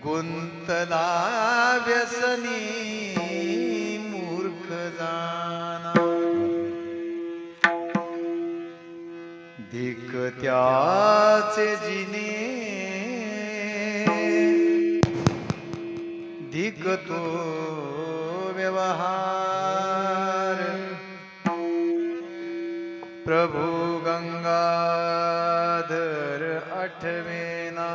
गुंतला व्यसनी मूर्ख जाना, धिक त्याचे जिने धिक तो व्यवहार. प्रभू गंगाधर आठवेना,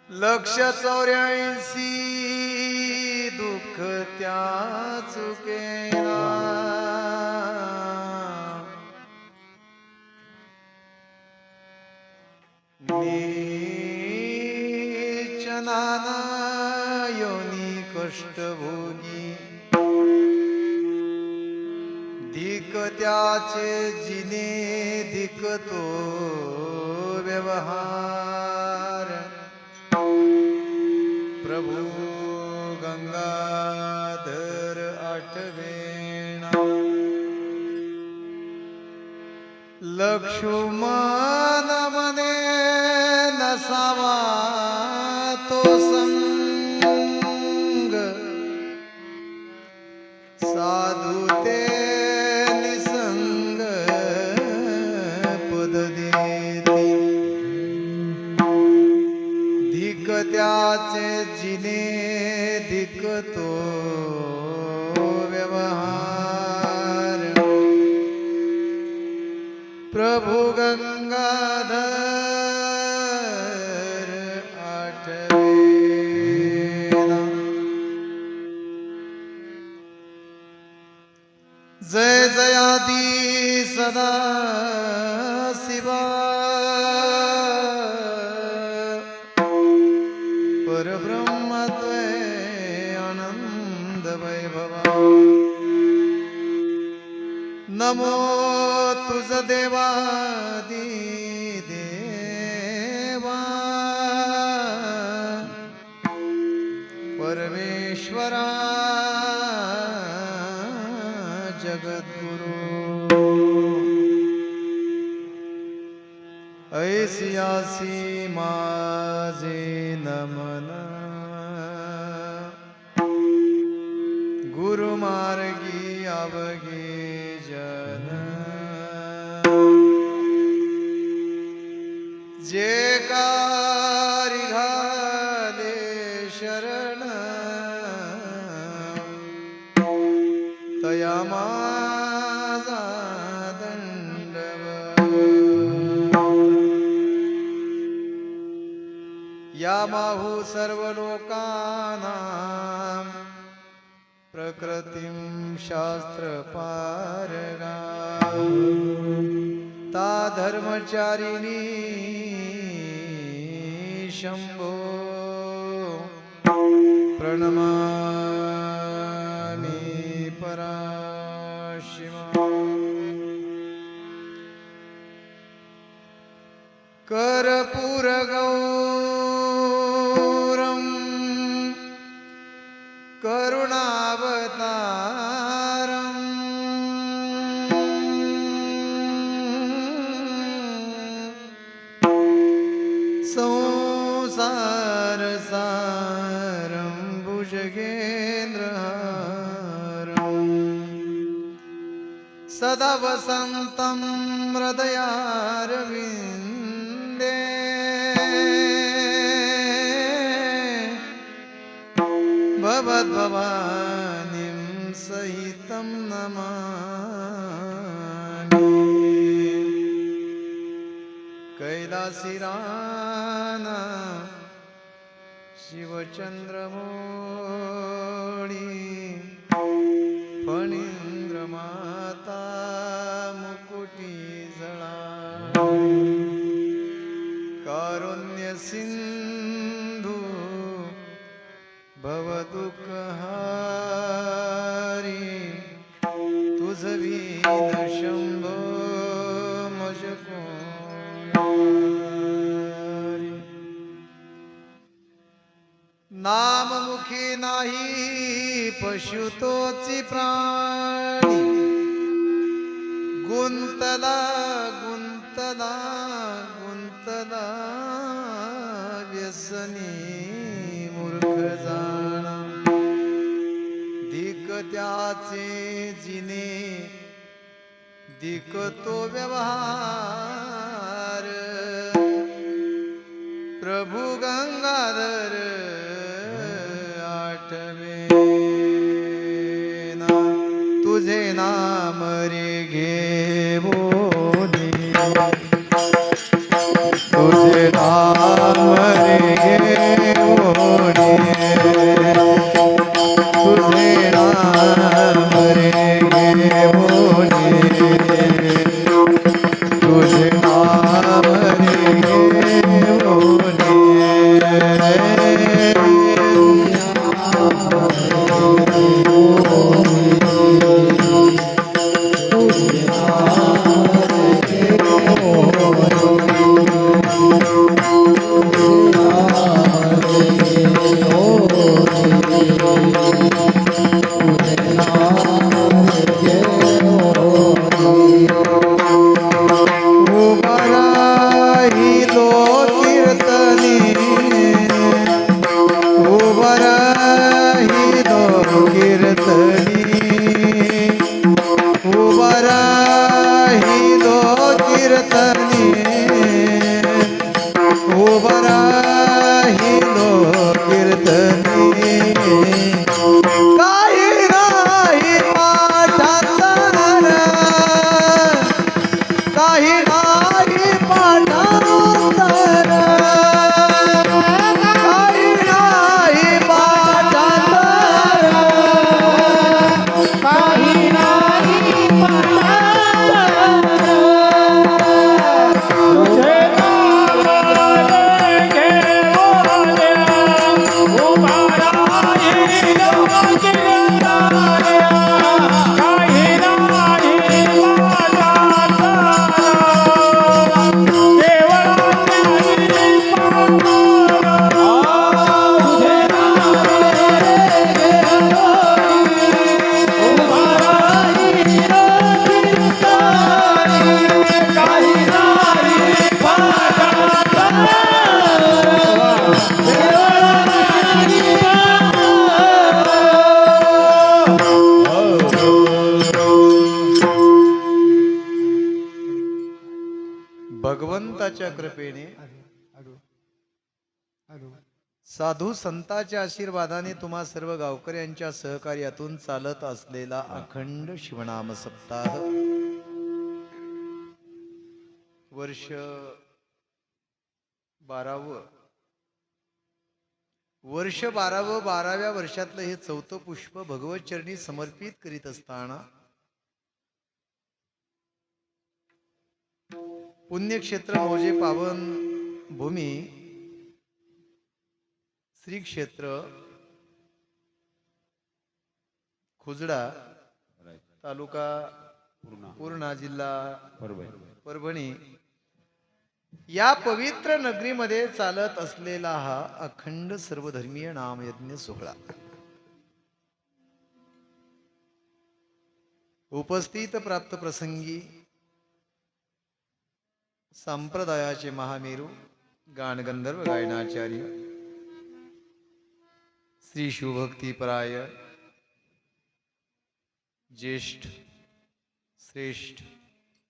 लक्ष 84 दुःख त्या चुकेना. नीच नाना योनी कष्ट भोगी, धिक त्याचे जिने धिक तो व्यवहार. प्रभू गंगाधर आठवेना, लक्ष्मण म्हणे नसावा तो संग, साधू ते निसंग पद देती. धिक त्याचे जिने धिक तो व्यवहार. प्रभू गंगाधर आठवेना. जय जयादी सदा शिवा, परब्रह्मत्वे आनंद वैभवा. नमो तुझ देवादी देवा, परमेश्वरा जगद्गुरु. ऐसियासी माझे नमन, गुरुमार्गी अवघे जन. जे कारी घाले शरण, तया माझा दंडवत. या माहू सर्व लोकानां, प्रकृतिं शास्त्र पारगा. ता धर्मचारिणी शंभो, प्रणमामि पराशिवा. कर्पूर गौरं करुणावतारं, संसार सारं भुजगेन्द्रहारं. सदा वसन्तं हृदयारविन्दे, भवद्भवानीं सहितं नमामि. कैलासीराना शिवचंद्रमौळी, फणींद्रमाता मुकुटी जळा. कारुण्य सिंधू भवदुःखहारी, तुझ वीण शंभो मज कोणी. नाममुखी नाही पशुतोची प्राणी, गुंतला गुंतला गुंत तदा व्यसनी मूर्ख जाणा दिक त्याचे जिने दिक तो व्यवहार प्रभु गंगाधर आठवे ना तुझे नाम रे घेवोनी तुझे नाम रे घेवोनी तुझे नाम रे घेवोनी तुझे नाम रे घेवोनी भगवंताच्या कृपेने साधू संतांच्या आशीर्वादाने तुम्हा सर्व गावकऱ्यांच्या सहकार्यातून चालत असलेला अखंड शिवनाम सप्ताह वर्ष 12व्या वर्षातलं हे चौथं पुष्प भगवत चरणी समर्पित करीत असताना पुण्यक्षेत्र मौजे पावन भूमी श्री क्षेत्र खुजडा तालुका पूर्णा जिल्हा परभणी या पवित्र नगरीमध्ये चालत असलेला हा अखंड सर्वधर्मीय नामयज्ञ सोहळा उपस्थित प्राप्त प्रसंगी संप्रदायाचे महामेरू गानगंधर्व गायनाचार्य श्री शिवभक्तीपरायण ज्येष्ठ श्रेष्ठ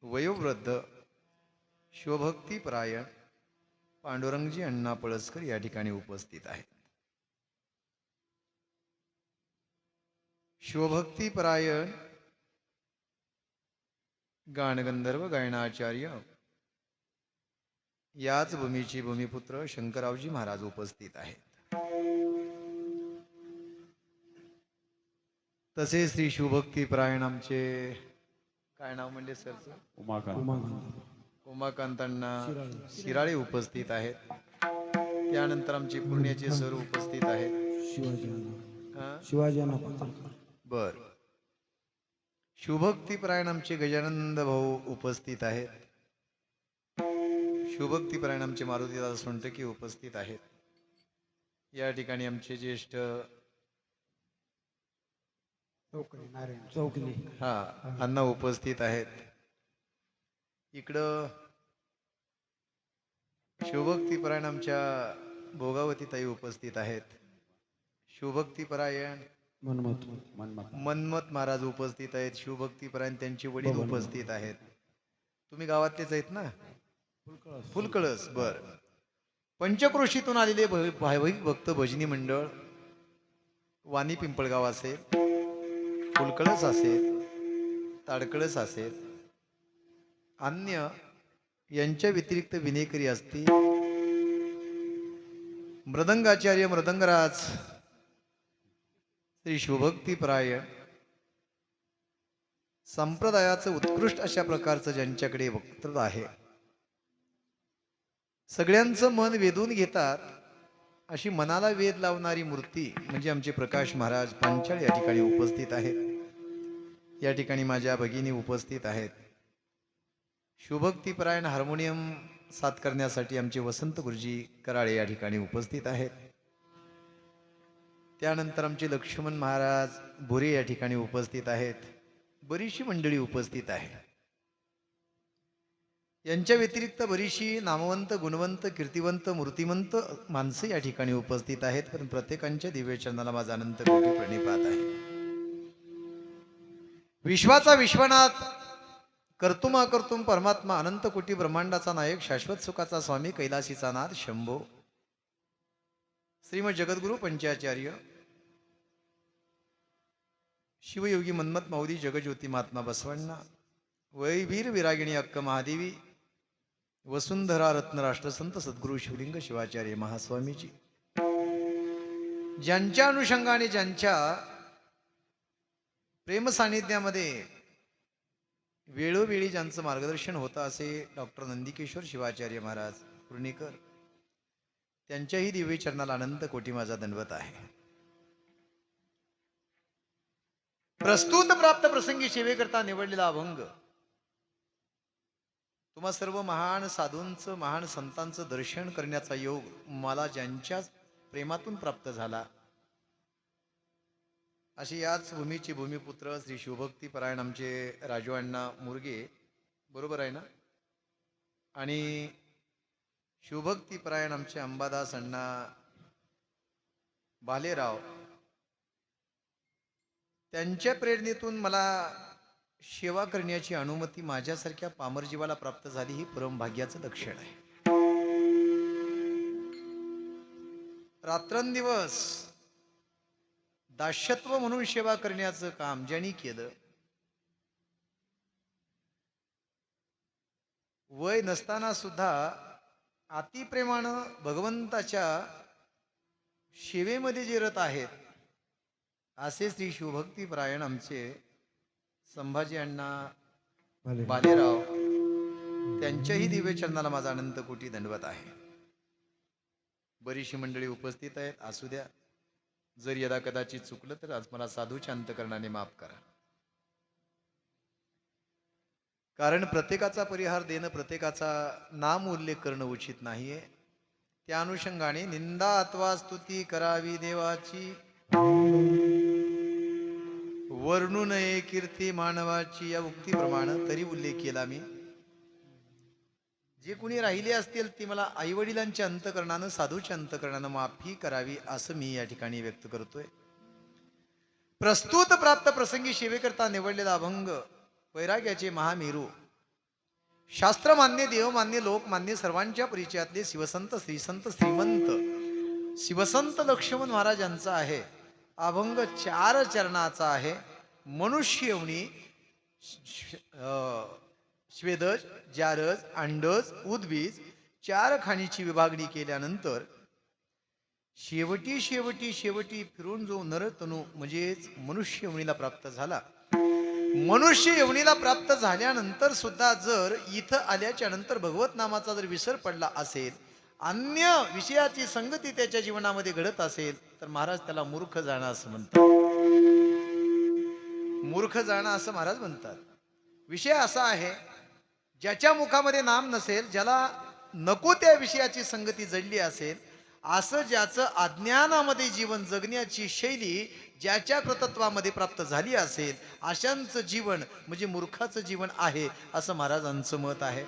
वयोवृद्ध शिवभक्तीपरायण पांडुरंगजी अण्णा पळसकर या ठिकाणी उपस्थित आहेत. शिवभक्तीपरायण गानगंधर्व गायनाचार्य याच भूमीचे भूमिपुत्र शंकररावजी महाराज उपस्थित आहेत. तसे श्री शिवभक्तीपरायण आमचे काय नाव म्हणजे सरचं उमाकांतांना शिराळे उपस्थित आहेत. त्यानंतर आमचे पुण्याचे सर उपस्थित आहेत. शिवाजी बर शिवभक्तीपरायण आमचे गजानंद भाऊ उपस्थित आहेत. शिवभक्तीपरायण आमचे मारुतीदादा सोनटके उपस्थित आहेत. या ठिकाणी आमचे ज्येष्ठ चौकली अण्णा उपस्थित आहेत. इकडं शिवभक्तीपरायण आमच्या भोगावती ताई उपस्थित आहेत. शिवभक्तीपरायण मनमत महाराज उपस्थित आहेत. शिवभक्तीपरायण त्यांचे वडील उपस्थित आहेत. तुम्ही गावातलेच आहेत ना? फुलकळस. बर. पंचक्रोशीतून आलेले भाविक भक्त भजनी मंडळ, वाणी पिंपळगाव असेल, फुलकळस असेल, ताडकळस असेल, अन्य यांच्या व्यतिरिक्त विनेकरी असतील, मृदंगाचार्य मृदंगराज श्री शिवभक्तीपरायण संप्रदायाचं उत्कृष्ट अशा प्रकारचं ज्यांच्याकडे वक्तव्य आहे, सगळ्यांचं मन वेधून घेतात अशी मनाला वेध लावणारी मूर्ती म्हणजे आमचे प्रकाश महाराज पांचाळ या ठिकाणी उपस्थित आहेत. या ठिकाणी माझ्या भगिनी उपस्थित आहेत. शिवभक्तीपरायण हार्मोनियम साथ करण्यासाठी आमचे वसंत गुरुजी कराळे या ठिकाणी उपस्थित आहेत. त्यानंतर आमचे लक्ष्मण महाराज भोरे या ठिकाणी उपस्थित आहेत. बरीचशी मंडळी उपस्थित आहे. यांच्या व्यतिरिक्त बरीचशी नामवंत, गुणवंत, कीर्तिवंत, मूर्तिमंत माणसं या ठिकाणी उपस्थित आहेत. पण प्रत्येकांच्या दिव्य चरणाला माझा अनंत कोटी प्रणिपात आहे. विश्वाचा विश्वनाथ, कर्तुम अकर्तुम परमात्मा, अनंत कोटी ब्रह्मांडाचा नायक, शाश्वत सुखाचा स्वामी, कैलासीचा नाथ शंभो, श्रीमद जगद्गुरु पंचाचार्य शिवयोगी मन्मथ माऊली, जगज्योती महात्मा बसवण्णा, वैवीर विरागिणी अक्क महादेवी, वसुंधरा रत्न राष्ट्रसंत सद्गुरु शिवलिंग शिवाचार्य महास्वामीजी, ज्यांच्या अनुषंगाने ज्यांच्या प्रेम सानिध्यामध्ये वेळोवेळी ज्यांचं मार्गदर्शन होतं असे डॉक्टर नंदिकेश्वर शिवाचार्य महाराज पुर्णेकर, त्यांच्याही दिव्य चरणाला अनंत कोटी माझा दंडवत आहे. प्रस्तुत प्राप्त प्रसंगी सेवेकरता निवडलेला अभंग तुम्हा सर्व महान साधूंचं, महान संतांचं दर्शन करण्याचा योग मला ज्यांच्या प्रेमातून प्राप्त झाला, अशी याच भूमीचे भूमिपुत्र श्री शिवभक्तीपरायण आमचे राजू अण्णा मुरगे, बरोबर आहे ना? आणि शिवभक्तीपरायण आमचे अंबादास अण्णा बालेराव, त्यांच्या प्रेरणेतून मला सेवा करण्याची अनुमती माझ्यासारख्या पामर जीवाला प्राप्त झाली, ही परमभाग्याचं लक्षण आहे. रात्रंदिवस दास्यत्व म्हणून सेवा करण्याचं काम ज्यांनी केलं, वय नसताना सुद्धा अतिप्रेमानं भगवंताच्या सेवेमध्ये जे रत आहेत, असे श्री शिवभक्तीपरायण आमचे संभाजी अण्णा बालेराव, त्यांच्याही दिव्य चरणाला माझा अनंत कोटी दंडवत आहे. बरीचशी मंडळी उपस्थित आहेत. असू द्या, जर यदा कदाचित चुकलं तर आज मला साधूच्या अंतकरणाने माफ करा. कारण प्रत्येकाचा परिहार देणं, प्रत्येकाचा नाम उल्लेख करणं उचित नाहीये. त्या अनुषंगाने निंदा अथवा स्तुती करावी देवाची, वर्णू नये कीर्ती मानवाची, या उक्तीप्रमाणे तरी उल्लेख केला मी. जे कुणी राहिले असतील ती मला आईवडिलांच्या अंतकरणानं, साधूच्या अंतकरणानं माफी करावी असं मी या ठिकाणी व्यक्त करतोय. प्रस्तुत प्राप्त प्रसंगी सेवेकरता निवडलेला अभंग वैराग्याचे महामेरू, शास्त्रमान्य, देवमान्य, लोकमान्य सर्वांच्या परिचयातले शिवसंत, श्रीसंत, श्रीमंत शिवसंत लक्ष्मण महाराज यांचा आहे. अभंग 4 चरणाचा आहे. मनुष्य योनी, स्वेदज, जारज, अंडज, उद्बीज 4 खाणीची विभागणी केल्यानंतर शेवटी शेवटी शेवटी फिरून जो नरतनू म्हणजेच मनुष्य योनीला प्राप्त झाला. मनुष्य योनीला प्राप्त झाल्यानंतर सुद्धा जर इथं आल्याच्या नंतर भगवत नामाचा जर विसर पडला असेल, अन्य विषयाची संगती त्याच्या जीवनामध्ये घडत असेल, तर महाराज त्याला मूर्ख जाणं असं म्हणतात. मूर्ख जाणं असं महाराज म्हणतात. विषय असा आहे, ज्याच्या मुखामध्ये नाम नसेल, ज्याला नको त्या विषयाची संगती जडली असेल, असं ज्याचं अज्ञानामध्ये जीवन जगण्याची शैली ज्याच्या कृतत्वामध्ये प्राप्त झाली असेल, अशांचं जीवन म्हणजे मूर्खाचं जीवन आहे असं महाराजांचं मत आहे.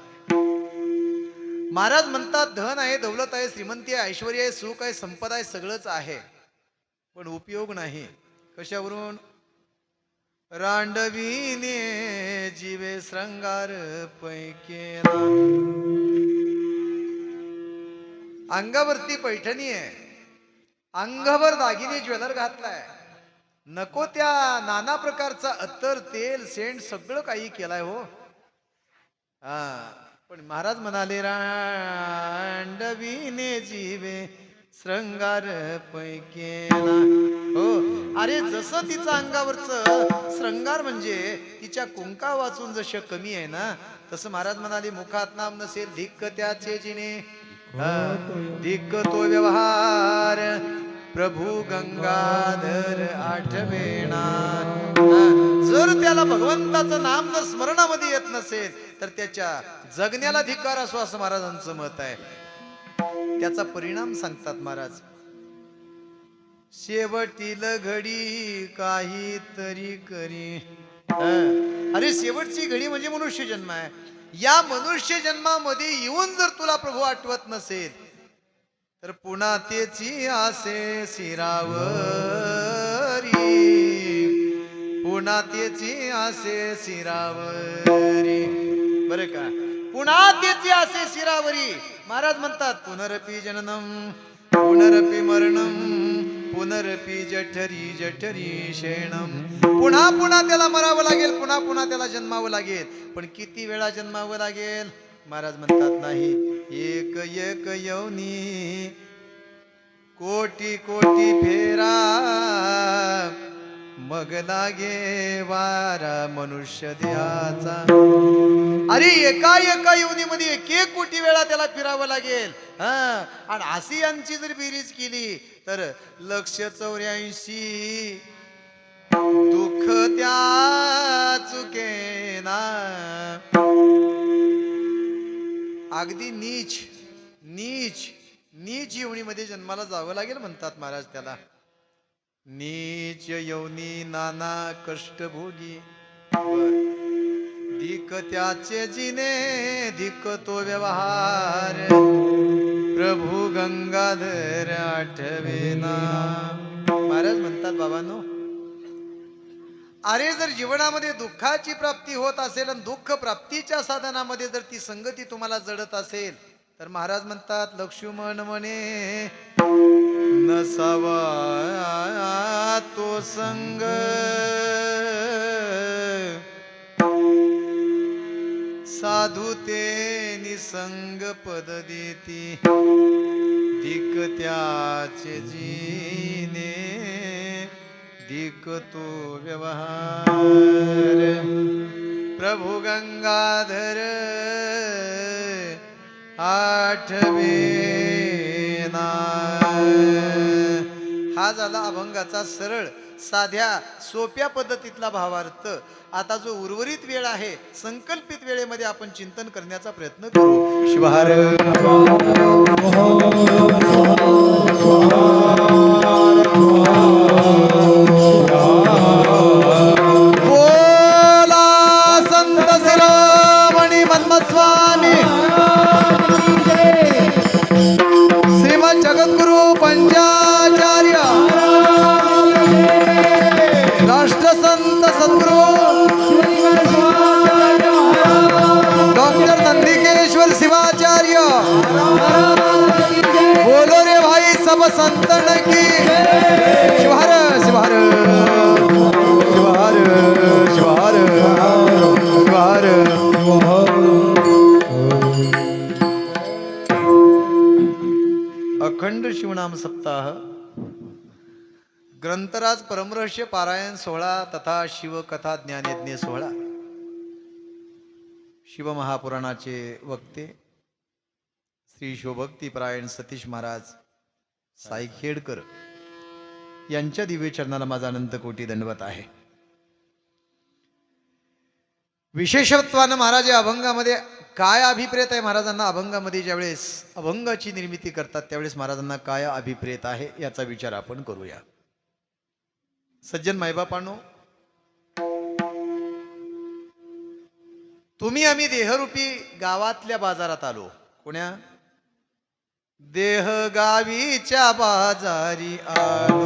महाराज म्हणतात धन आहे, दौलत आहे, श्रीमंती आहे, ऐश्वर्य आहे, सुख आहे, संपदा आहे, सगळंच आहे, पण उपयोग नाही. कशावरून? रांडविने जीवे श्रंगार पैकेला. अंगावरती पैठणी आहे, अंगावर दागिने ज्वेलर घातलाय, नको त्या नाना प्रकारचा अत्तर तेल सेंट सगळं काही केलाय हो. हा, पण महाराज म्हणाले रांडविने जीवे श्रंगार पैकेला. हो, अरे जसं तिचं अंगावरचं श्रंगार म्हणजे तिच्या कुंका वाचून जसं कमी आहे ना, तसं महाराज म्हणाले मुखात नाम नसेल धिक्क त्याचे जिने, धिक्क तो व्यवहार प्रभू गंगाधर आठवेणा. जर त्याला भगवंताचं नाम जर स्मरणामध्ये येत नसेल तर त्याच्या जगण्याला धिक्कार असो, असं महाराजांचं मत आहे. त्याचा परिणाम सांगतात महाराज. शेवटील घडी काहीतरी करी. अरे शेवटची घडी म्हणजे मनुष्य जन्म आहे. या मनुष्य जन्मामध्ये येऊन जर तुला प्रभू आठवत नसेल तर पुन्हा त्याची आसे शिरावरी, पुन्हा त्याची आसे शिरावरी. बरे का? पुन्हा त्याची आसे शिरावरी. महाराज म्हणतात पुनरपी जननम पुनरपी मरणम पुनरपी जठरी जठरी शयनम. पुन्हा पुन्हा त्याला मरावं लागेल, पुन्हा पुन्हा त्याला जन्मावं लागेल. पण किती वेळा जन्मावं लागेल? महाराज म्हणतात नाही, एक एक योनी कोटी कोटी फेरा मग लागे वारा मनुष्य देहाचा. अरे एका एका योनीमध्ये एक एक कोटी वेळा त्याला फिरावं लागेल. आणि अशी यांची जर बेरीज केली तर 184 दुःख त्या चुकेना. अगदी नीच नीच नीच योनीमध्ये जन्माला जावं लागेल म्हणतात महाराज त्याला. नीच योनी नाना कष्ट भोगी, धिक त्याचे जिने धिक तो व्यवहार प्रभू गंगाधर आठवेना. महाराज म्हणतात बाबांनो, अरे जर जीवनामध्ये दुःखाची प्राप्ती होत असेल आणि दुःख प्राप्तीच्या साधनामध्ये जर ती संगती तुम्हाला जडत असेल तर महाराज म्हणतात लक्ष्मण म्हणे नसावा तो संग, साधू ते निसंग पद देती, धिक त्याचे जीने धिक तो व्यवहार प्रभू गंगाधर आठवेना. हा झाला अभंगाचा सरळ साध्या सोप्या पद्धतीतला भावार्थ. आता जो उर्वरित वेळ आहे संकल्पित वेळेमध्ये आपण चिंतन करण्याचा प्रयत्न करू. शिवहार बोला संत शिरोमणी मन्मस्वामी श्रीमद जगद्गुरु पंचाचार्य राष्ट्रसंत सद्गुरु डॉक्टर नंदिकेश्वर शिवाचार्य. बोलो रे भाई सब संतन की. शिवहार शिवहार शिवहार शिवहार शिवहार. अखंड शिवनाम सप्ताह ग्रंथराज परमरहस्य पारायण सोहळा तथा शिवकथा ज्ञानयज्ञ सोहळा. शिवमहापुराणाचे वक्ते श्री शिवभक्तीपरायण सतीश महाराज साईखेडकर यांच्या दिव्य चरणाला माझा अनंत कोटी दंडवत आहे. विशेषत्वानं महाराज या अभंगामध्ये काय अभिप्रेत आहे? महाराजांना अभंगामध्ये ज्यावेळेस अभंगाची निर्मिती करतात त्यावेळेस महाराजांना काय अभिप्रेत आहे याचा विचार आपण करूया. सज्जन मायबापांनो, तुम्ही आम्ही देहरूपी गावातल्या बाजारात आलो. कोण्या? देह गावीच्या बाजारी आलो.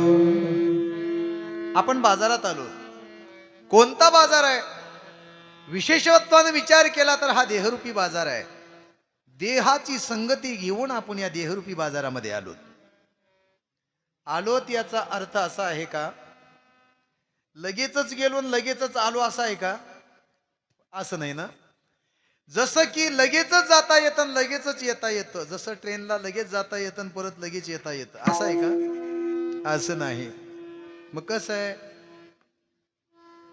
आपण बाजारात आलो. कोणता बाजार आहे? विशेषत्वाने विचार केला तर हा देहरूपी बाजार आहे. देहाची संगती घेऊन आपण या देहरूपी बाजारामध्ये आलोत याचा अर्थ असा आहे का लगेचच गेलो आणि लगेचच आलो असा आहे का? असं नाही ना. जसं की लगेचच जाता येतं आणि लगेचच येता येतं, जसं ट्रेनला लगेच जाता येतं आणि परत लगेच येता येतं, असं आहे का? असं नाही. मग कसं आहे?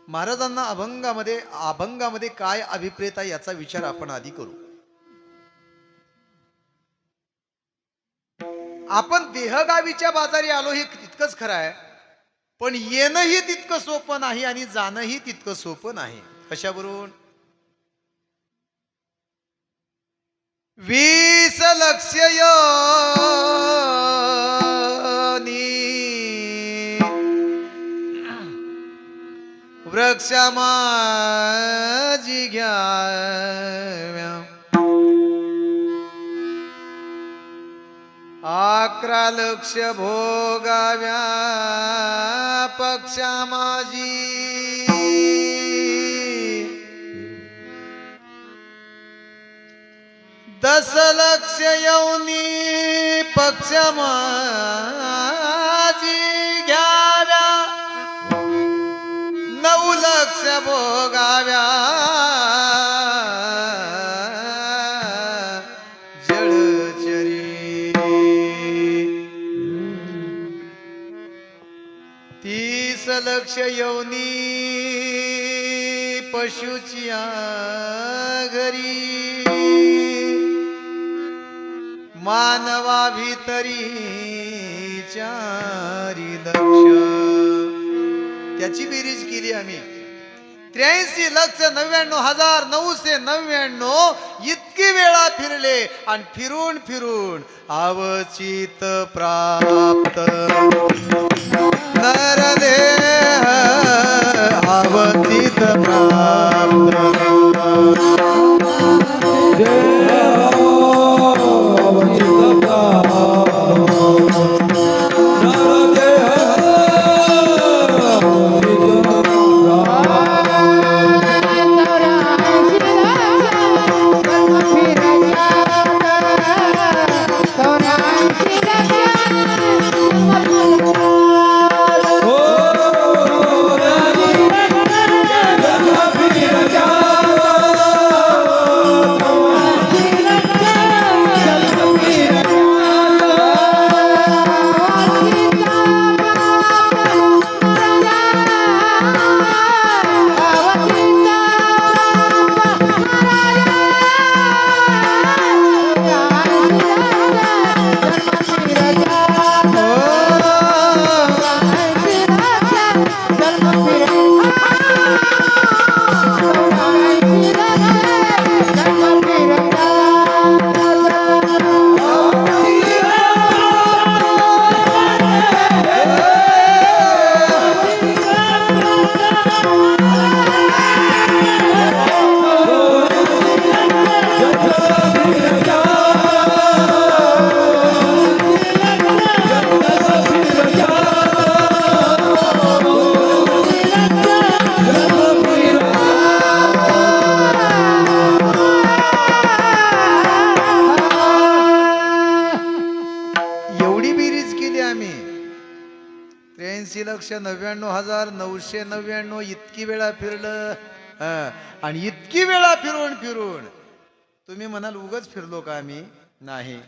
महाराजांना अभंगामध्ये काय अभिप्रेत आहे याचा विचार आपण आधी करू. आपण देहगावीच्या बाजारी आलो हे तितकंच खरं आहे, पण येणंही तितकं सोपं नाही आणि जाणंही तितकं सोपं नाही. कशावरून? 20 लक्ष वृक्ष माझी घ्याव्या, 11 लक्ष भोगाव्या पक्षा माझी, 10 लक्ष येऊनी पक्ष माझी घ्याव्या, 9 लक्ष भोगाव्या जळचरी, 30 लक्ष येऊनी पशुची घरी, मानवा भितरी 4 लक्ष. त्याची बेरीज केली आम्ही. 83,99,999 इतकी वेळा फिरले आणि फिरून फिरून अवचित प्राप्त नरदेह अवचित प्राप्त. एवढी बेरीज केली आम्ही. 83,99,999 इतकी वेळा फिरलं. आणि इतकी वेळा फिरून फिरून तुम्ही म्हणाल उगच फिरलो का आम्ही? नाही.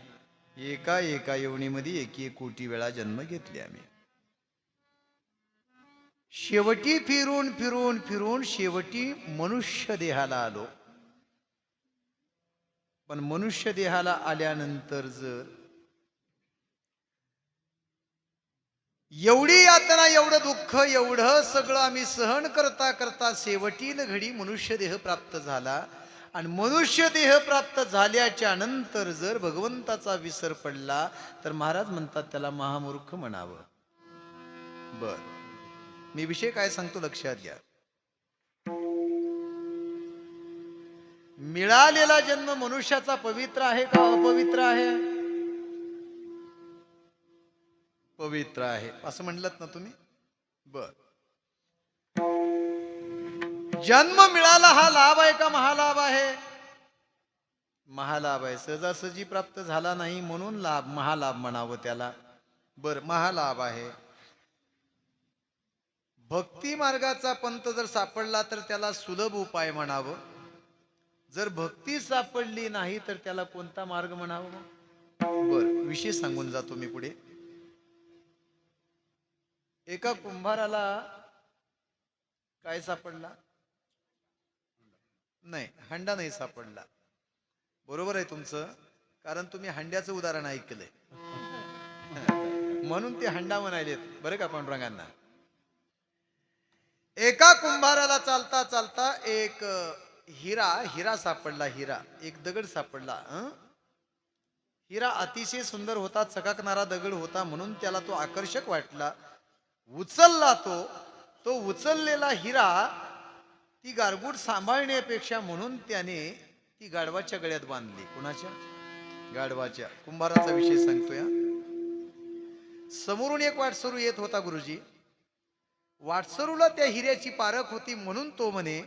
एका एका येवणीमध्ये 1 कोटी वेळा जन्म घेतले आम्ही. शेवटी फिरून फिरून फिरून शेवटी मनुष्य देहाला आलो. पण मनुष्य देहाला आल्यानंतर जर एवढी यातना, एवढं दुःख, एवढं सगळं आम्ही सहन करता करता शेवटील घडी मनुष्य देह प्राप्त झाला. आणि मनुष्य देह प्राप्त झाल्याच्या नंतर जर भगवंताचा विसर पडला तर महाराज म्हणतात त्याला महामूर्ख म्हणावं. बर, मी विषय काय सांगतो लक्षात घ्या. मिळालेला जन्म मनुष्याचा पवित्र आहे का अपवित्र आहे? पवित्र आहे असं म्हणलात ना तुम्ही. बर, जन्म मिळाला हा लाभ आहे का महालाभ आहे? महालाभ आहे. सहजासहजी प्राप्त झाला नाही म्हणून लाभ, महालाभ म्हणावं त्याला. बर, महालाभ आहे. भक्ती मार्गाचा पंथ जर सापडला तर त्याला सुलभ उपाय म्हणावं. जर भक्ती सापडली नाही तर त्याला कोणता मार्ग म्हणावं? बर, विषय सांगून जातो मी पुढे. एका कुंभाराला काय सापडला? नाही, हंडा नाही सापडला. बरोबर आहे तुमचं, कारण तुम्ही हंड्याचं उदाहरण ऐकलंय म्हणून ते हंडा म्हणायलेत बरं का पांडुरंगांना. एका कुंभाराला चालता चालता एक हिरा सापडला. हिरा, एक दगड सापडला. हिरा अतिशय सुंदर होता, चकाकणारा दगड होता म्हणून त्याला तो आकर्षक वाटला. उचलला तो उचललेला हिरा ती गारगूट सांभाळण्यापेक्षा म्हणून त्याने ती गाढवाच्या गळ्यात बांधली. कुणाच्या? गाढवाच्या. कुंभाराचा विषय सांगतोय. समोरून एक वाटसरू येत होता गुरुजी. वाटसरूला त्या हिऱ्याची पारख होती म्हणून तो म्हणे,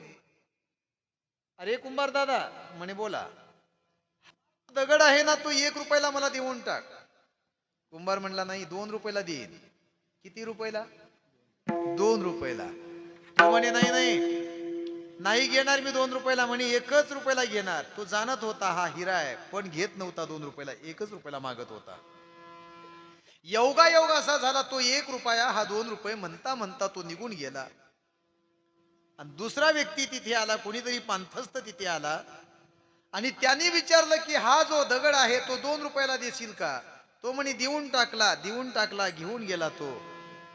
अरे कुंभार दादा, म्हणे बोला, दगड आहे ना तो 1 रुपयाला मला देऊन टाक. कुंभार म्हणला नाही, 2 रुपयाला देईन. किती रुपयाला? 2 रुपयाला. तो म्हणे नाही नाही नाही घेणार मी 2 रुपयाला. म्हणे 1 रुपयाला घेणार. तो जाणत होता हा हिरा आहे पण घेत नव्हता 2 रुपयाला, 1 रुपयाला मागत होता. योगा असा झाला, तो 1 रुपया हा 2 रुपये म्हणता म्हणता तो निघून गेला. आणि दुसरा व्यक्ती तिथे आला, कोणीतरी पांथस्थ तिथे आला आणि त्यांनी विचारलं की हा जो दगड आहे तो 2 रुपयाला देशील का? तो म्हणे देऊन टाकला. घेऊन गेला तो.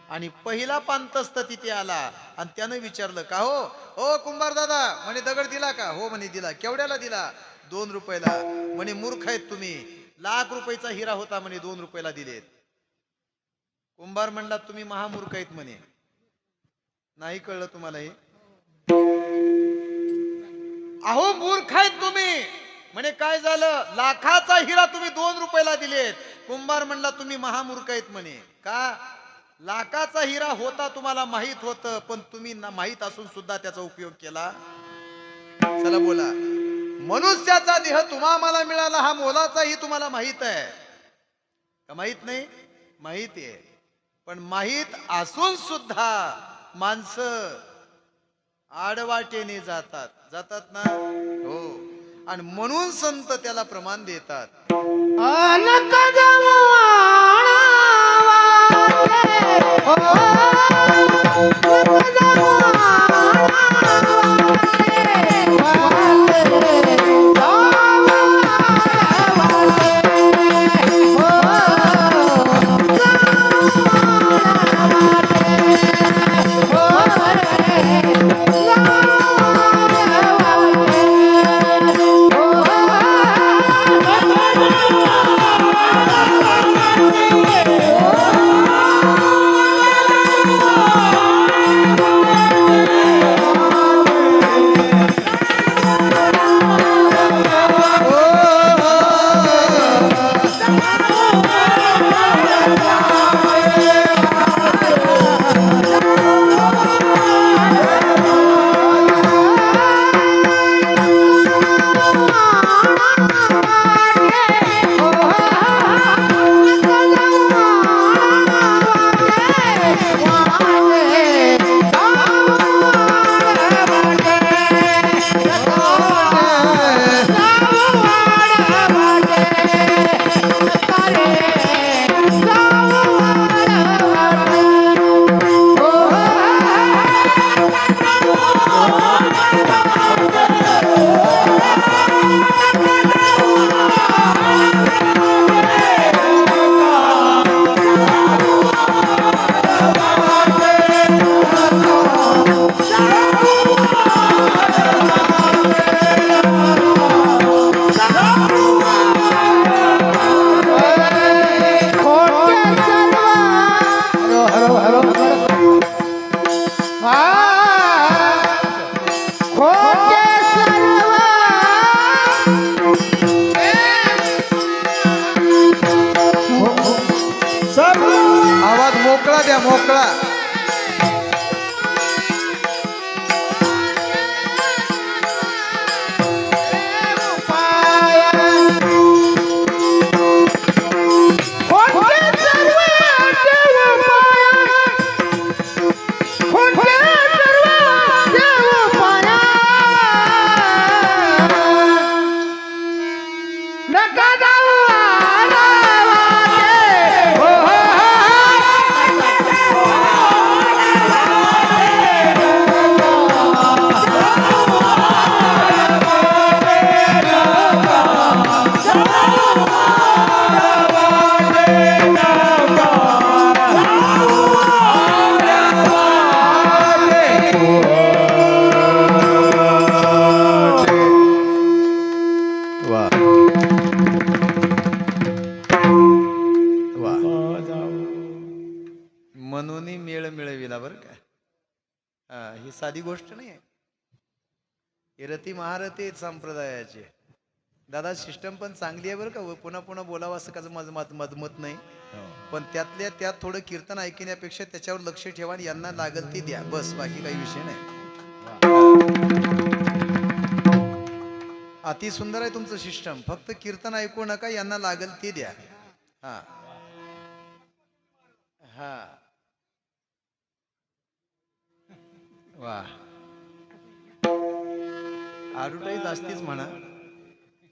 आणि पहिला पांथस्थ तिथे आला आणि त्यानं विचारलं, का हो कुंभार दादा, म्हणे दगड दिला का? हो म्हणे दिला. केवढ्याला दिला? 2 रुपयाला. म्हणे मूर्ख आहेत तुम्ही, 1,00,000 रुपयाचा हिरा होता म्हणे 2 रुपयाला दिलेत. कुंभार म्हणला तुम्ही महामूर्ख आहेत म्हणे. नाही कळलं तुम्हाला हे? अहो मूर्ख आहेत तुम्ही. म्हणे काय झालं? 1,00,000चा हिरा तुम्ही 2 रुपयाला दिलेत. कुंभार म्हणला तुम्ही महामूर्ख आहेत म्हणे. का? 1,00,000चा हिरा होता तुम्हाला माहित होतं, पण तुम्ही माहित असून सुद्धा त्याचा उपयोग केला. चला बोला. मनुष्याचा देह तुम्हाला मिळाला हा मोलाचाही तुम्हाला माहित आहे का? माहित नाही? माहिती आहे. पण माहित असून सुद्धा माणसं आडवाटेने जातात ना. हो, आणि म्हणून संत त्याला प्रमाण देतात. मोकळा द्या, मोकळा. म्हणून मेळ मिळविला बरं का. ही साधी गोष्ट नाही आहे. हे रती महारथी आहेत संप्रदायाचे. दादा सिस्टम पण चांगली आहे बरं का. पुन्हा पुन्हा बोलावं असं का माझं माझं मत नाही, पण त्यातल्या त्यात थोडं कीर्तन ऐकण्यापेक्षा त्याच्यावर लक्ष ठेवा आणि यांना लागल ती द्या, बस. बाकी काही विषय नाही. अति सुंदर आहे तुमचं सिस्टम. फक्त कीर्तन ऐकू नका, यांना लागल ती द्या. हा हा वा. आडूटाईच असतीच म्हणा.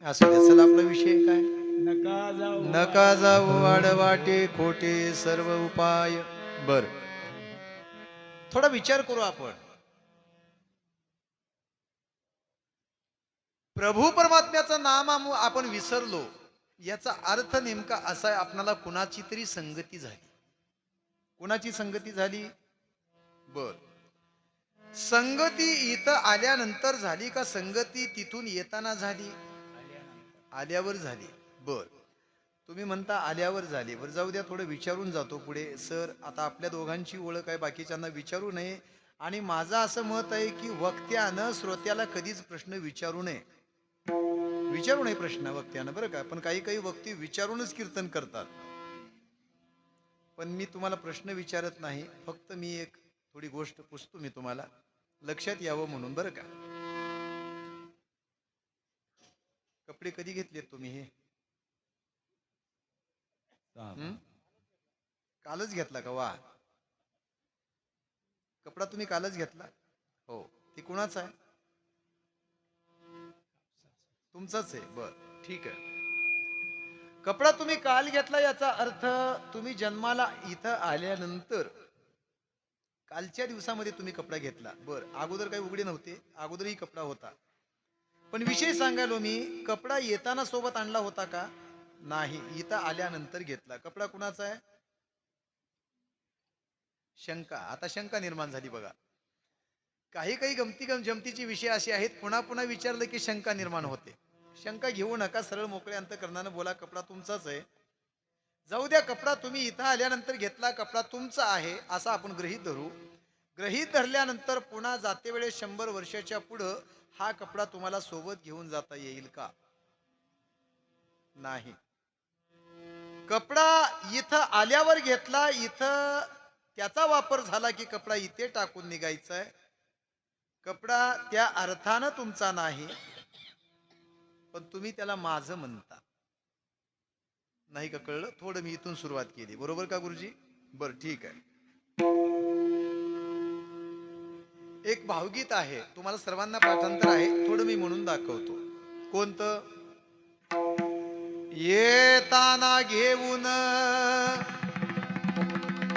असू दे. चला, आपला विषय काय. नका जाऊ आडवाटे खोटे सर्व उपाय. बर, थोडा विचार करू आपण. प्रभू परमात्म्याचं नाम आपण विसरलो, याचा अर्थ नेमका असा आहे, आपणाला कुणाची तरी संगती झाली. कुणाची संगती झाली. बर, संगती इथं आल्यानंतर झाली का संगती तिथून येताना झाली. आल्यावर झाली. बर, तुम्ही म्हणता आल्यावर झाली. बरं, जाऊ द्या, थोडं विचारून जातो पुढे. सर, आता आपल्या दोघांची ओळख आहे, बाकीच्यांना विचारू नये. आणि माझं असं मत आहे की वक्त्यानं श्रोत्याला कधीच प्रश्न विचारू नये. विचारू नये प्रश्न वक्त्यानं, बरं का. पण काही काही वक्ती विचारूनच कीर्तन करतात. पण मी तुम्हाला प्रश्न विचारत नाही, फक्त मी एक थोडी गोष्ट पुसतो मी तुम्हाला, लक्षात यावं म्हणून, बरं का. कपडे कधी घेतलेत तुम्ही हे? कालच घेतला का? वा, कपडा तुम्ही कालच घेतला. हो, ती कुणाचा आहे? तुमचाच आहे. बर, ठीक आहे. कपडा तुम्ही काल घेतला याचा अर्थ तुम्ही जन्माला इथं आल्यानंतर कालच्या दिवसामध्ये तुम्ही कपडा घेतला. बर, अगोदर काही उघडे नव्हते, अगोदरही कपडा होता. पण विषय सांगायलो मी, कपडा येताना सोबत आणला होता का? नाही, इथं आल्यानंतर घेतला. कपडा कुणाचा आहे? शंका. आता शंका निर्माण झाली बघा. काही काही जमतीचे विषय असे आहेत, पुन्हा पुन्हा विचारलं की शंका निर्माण होते. शंका घेऊ नका, सरळ मोकळे अंतकरणानं बोला, कपडा तुमचाच आहे. जाऊ द्या, कपडा तुम्ही इथं आल्यानंतर घेतला, कपडा तुमचा आहे असं आपण गृहीत धरू. गृहीत धरल्यानंतर पुन्हा जाते वेळेस 100 वर्षाच्या पुढं हा कपडा तुम्हाला सोबत घेऊन जाता येईल का? नाही. कपडा इथं आल्यावर घेतला, इथं त्याचा वापर झाला की कपडा इथे टाकून निघायचा आहे. कपडा त्या अर्थानं तुमचा नाही, पण तुम्ही त्याला माझं म्हणता. नाही का कळलं? थोडं मी इथून सुरुवात केली, बरोबर का गुरुजी? बर, ठीक आहे. एक भावगीत आहे, तुम्हाला सर्वांना पाठांतर आहे, थोडं मी म्हणून दाखवतो. कोणतं? येताना घेऊन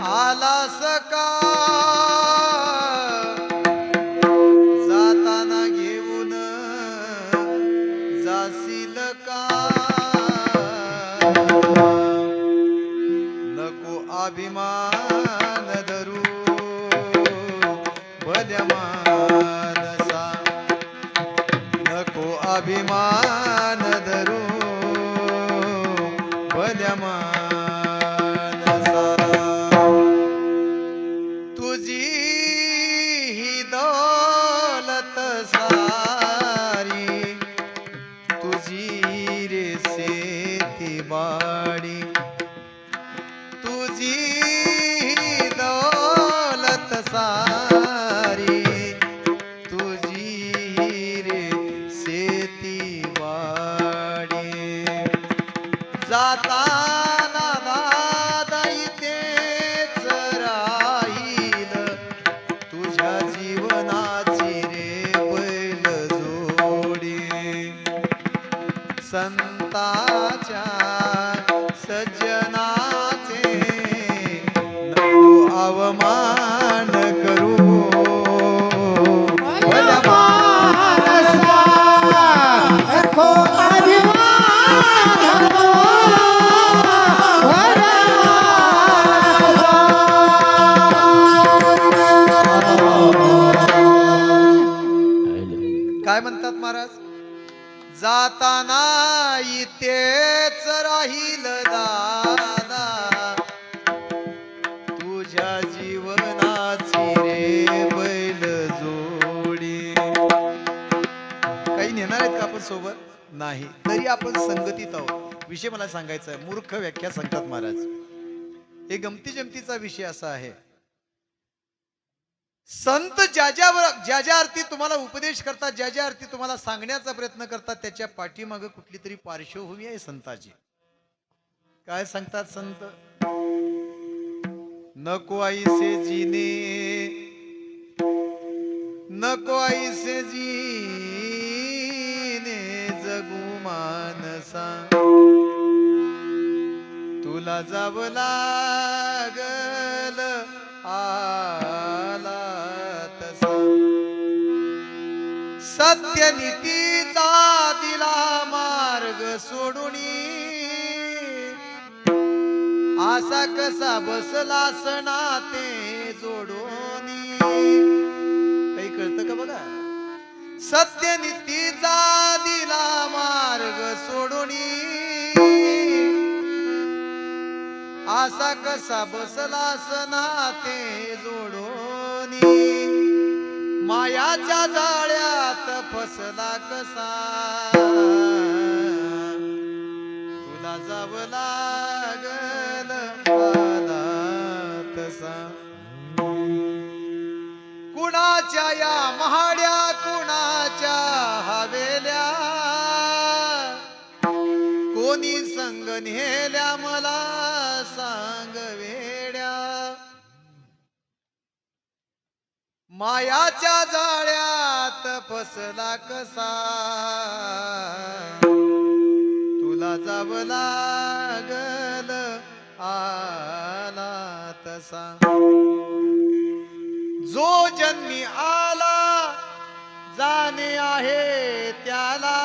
आलास का, जाताना घेऊन जाशील का. नको अभिमान धरू भल्या मानसा, नको अभिमान धरू भल्या मानसा. तुझी ही दौलत सारी, तुझी रे शेती बाडी, तुझी जाताना दादा इथेच राहील तुझ्या जीवनाची रे बैल जोडी संताच्या सज्जनाचे नको अवमान करू काय म्हणतात महाराज? जाताना इथेच राहील दादा तुझ्या जीवनाची रे बैल जोडी. काही नेणार आहेत का आपण सोबत? नाही. तरी आपण संगतीत आहोत. विषय मला सांगायचा आहे. मूर्ख व्याख्या सांगतात महाराज. हे गमती जमतीचा विषय असा आहे, संत ज्या ज्या अर्थी तुम्हाला उपदेश करतात, ज्या ज्या अर्थी तुम्हाला सांगण्याचा प्रयत्न करतात, त्याच्या पाठीमागे कुठली तरी पार्श्वभूमी आहे संताची. काय सांगतात संत? नको ऐसे जीने नको ऐसे जीने जगू मानसा तुला जावं लागल आला तसा सत्य नीतीचा दिला मार्ग सोडूनी आसा कसा बसला सनाते जोडोनी. काही कळतं का बघा? सत्य नीतीचा दिला मार्ग सोडूनी आसा कसा बसला सनाते जोडोनी मायाच्या जाळ्यात फसला कसा तुला जावं लागल आला तसा. कुणाच्या या महाड्या कुणाच्या हवेल्या कोणी संग नेल्या मला सांग वेड्या मायाच्या जाळ्यात फसला कसा तुला जावं लागल आला तसा. जो जन्मी आला जाणे आहे त्याला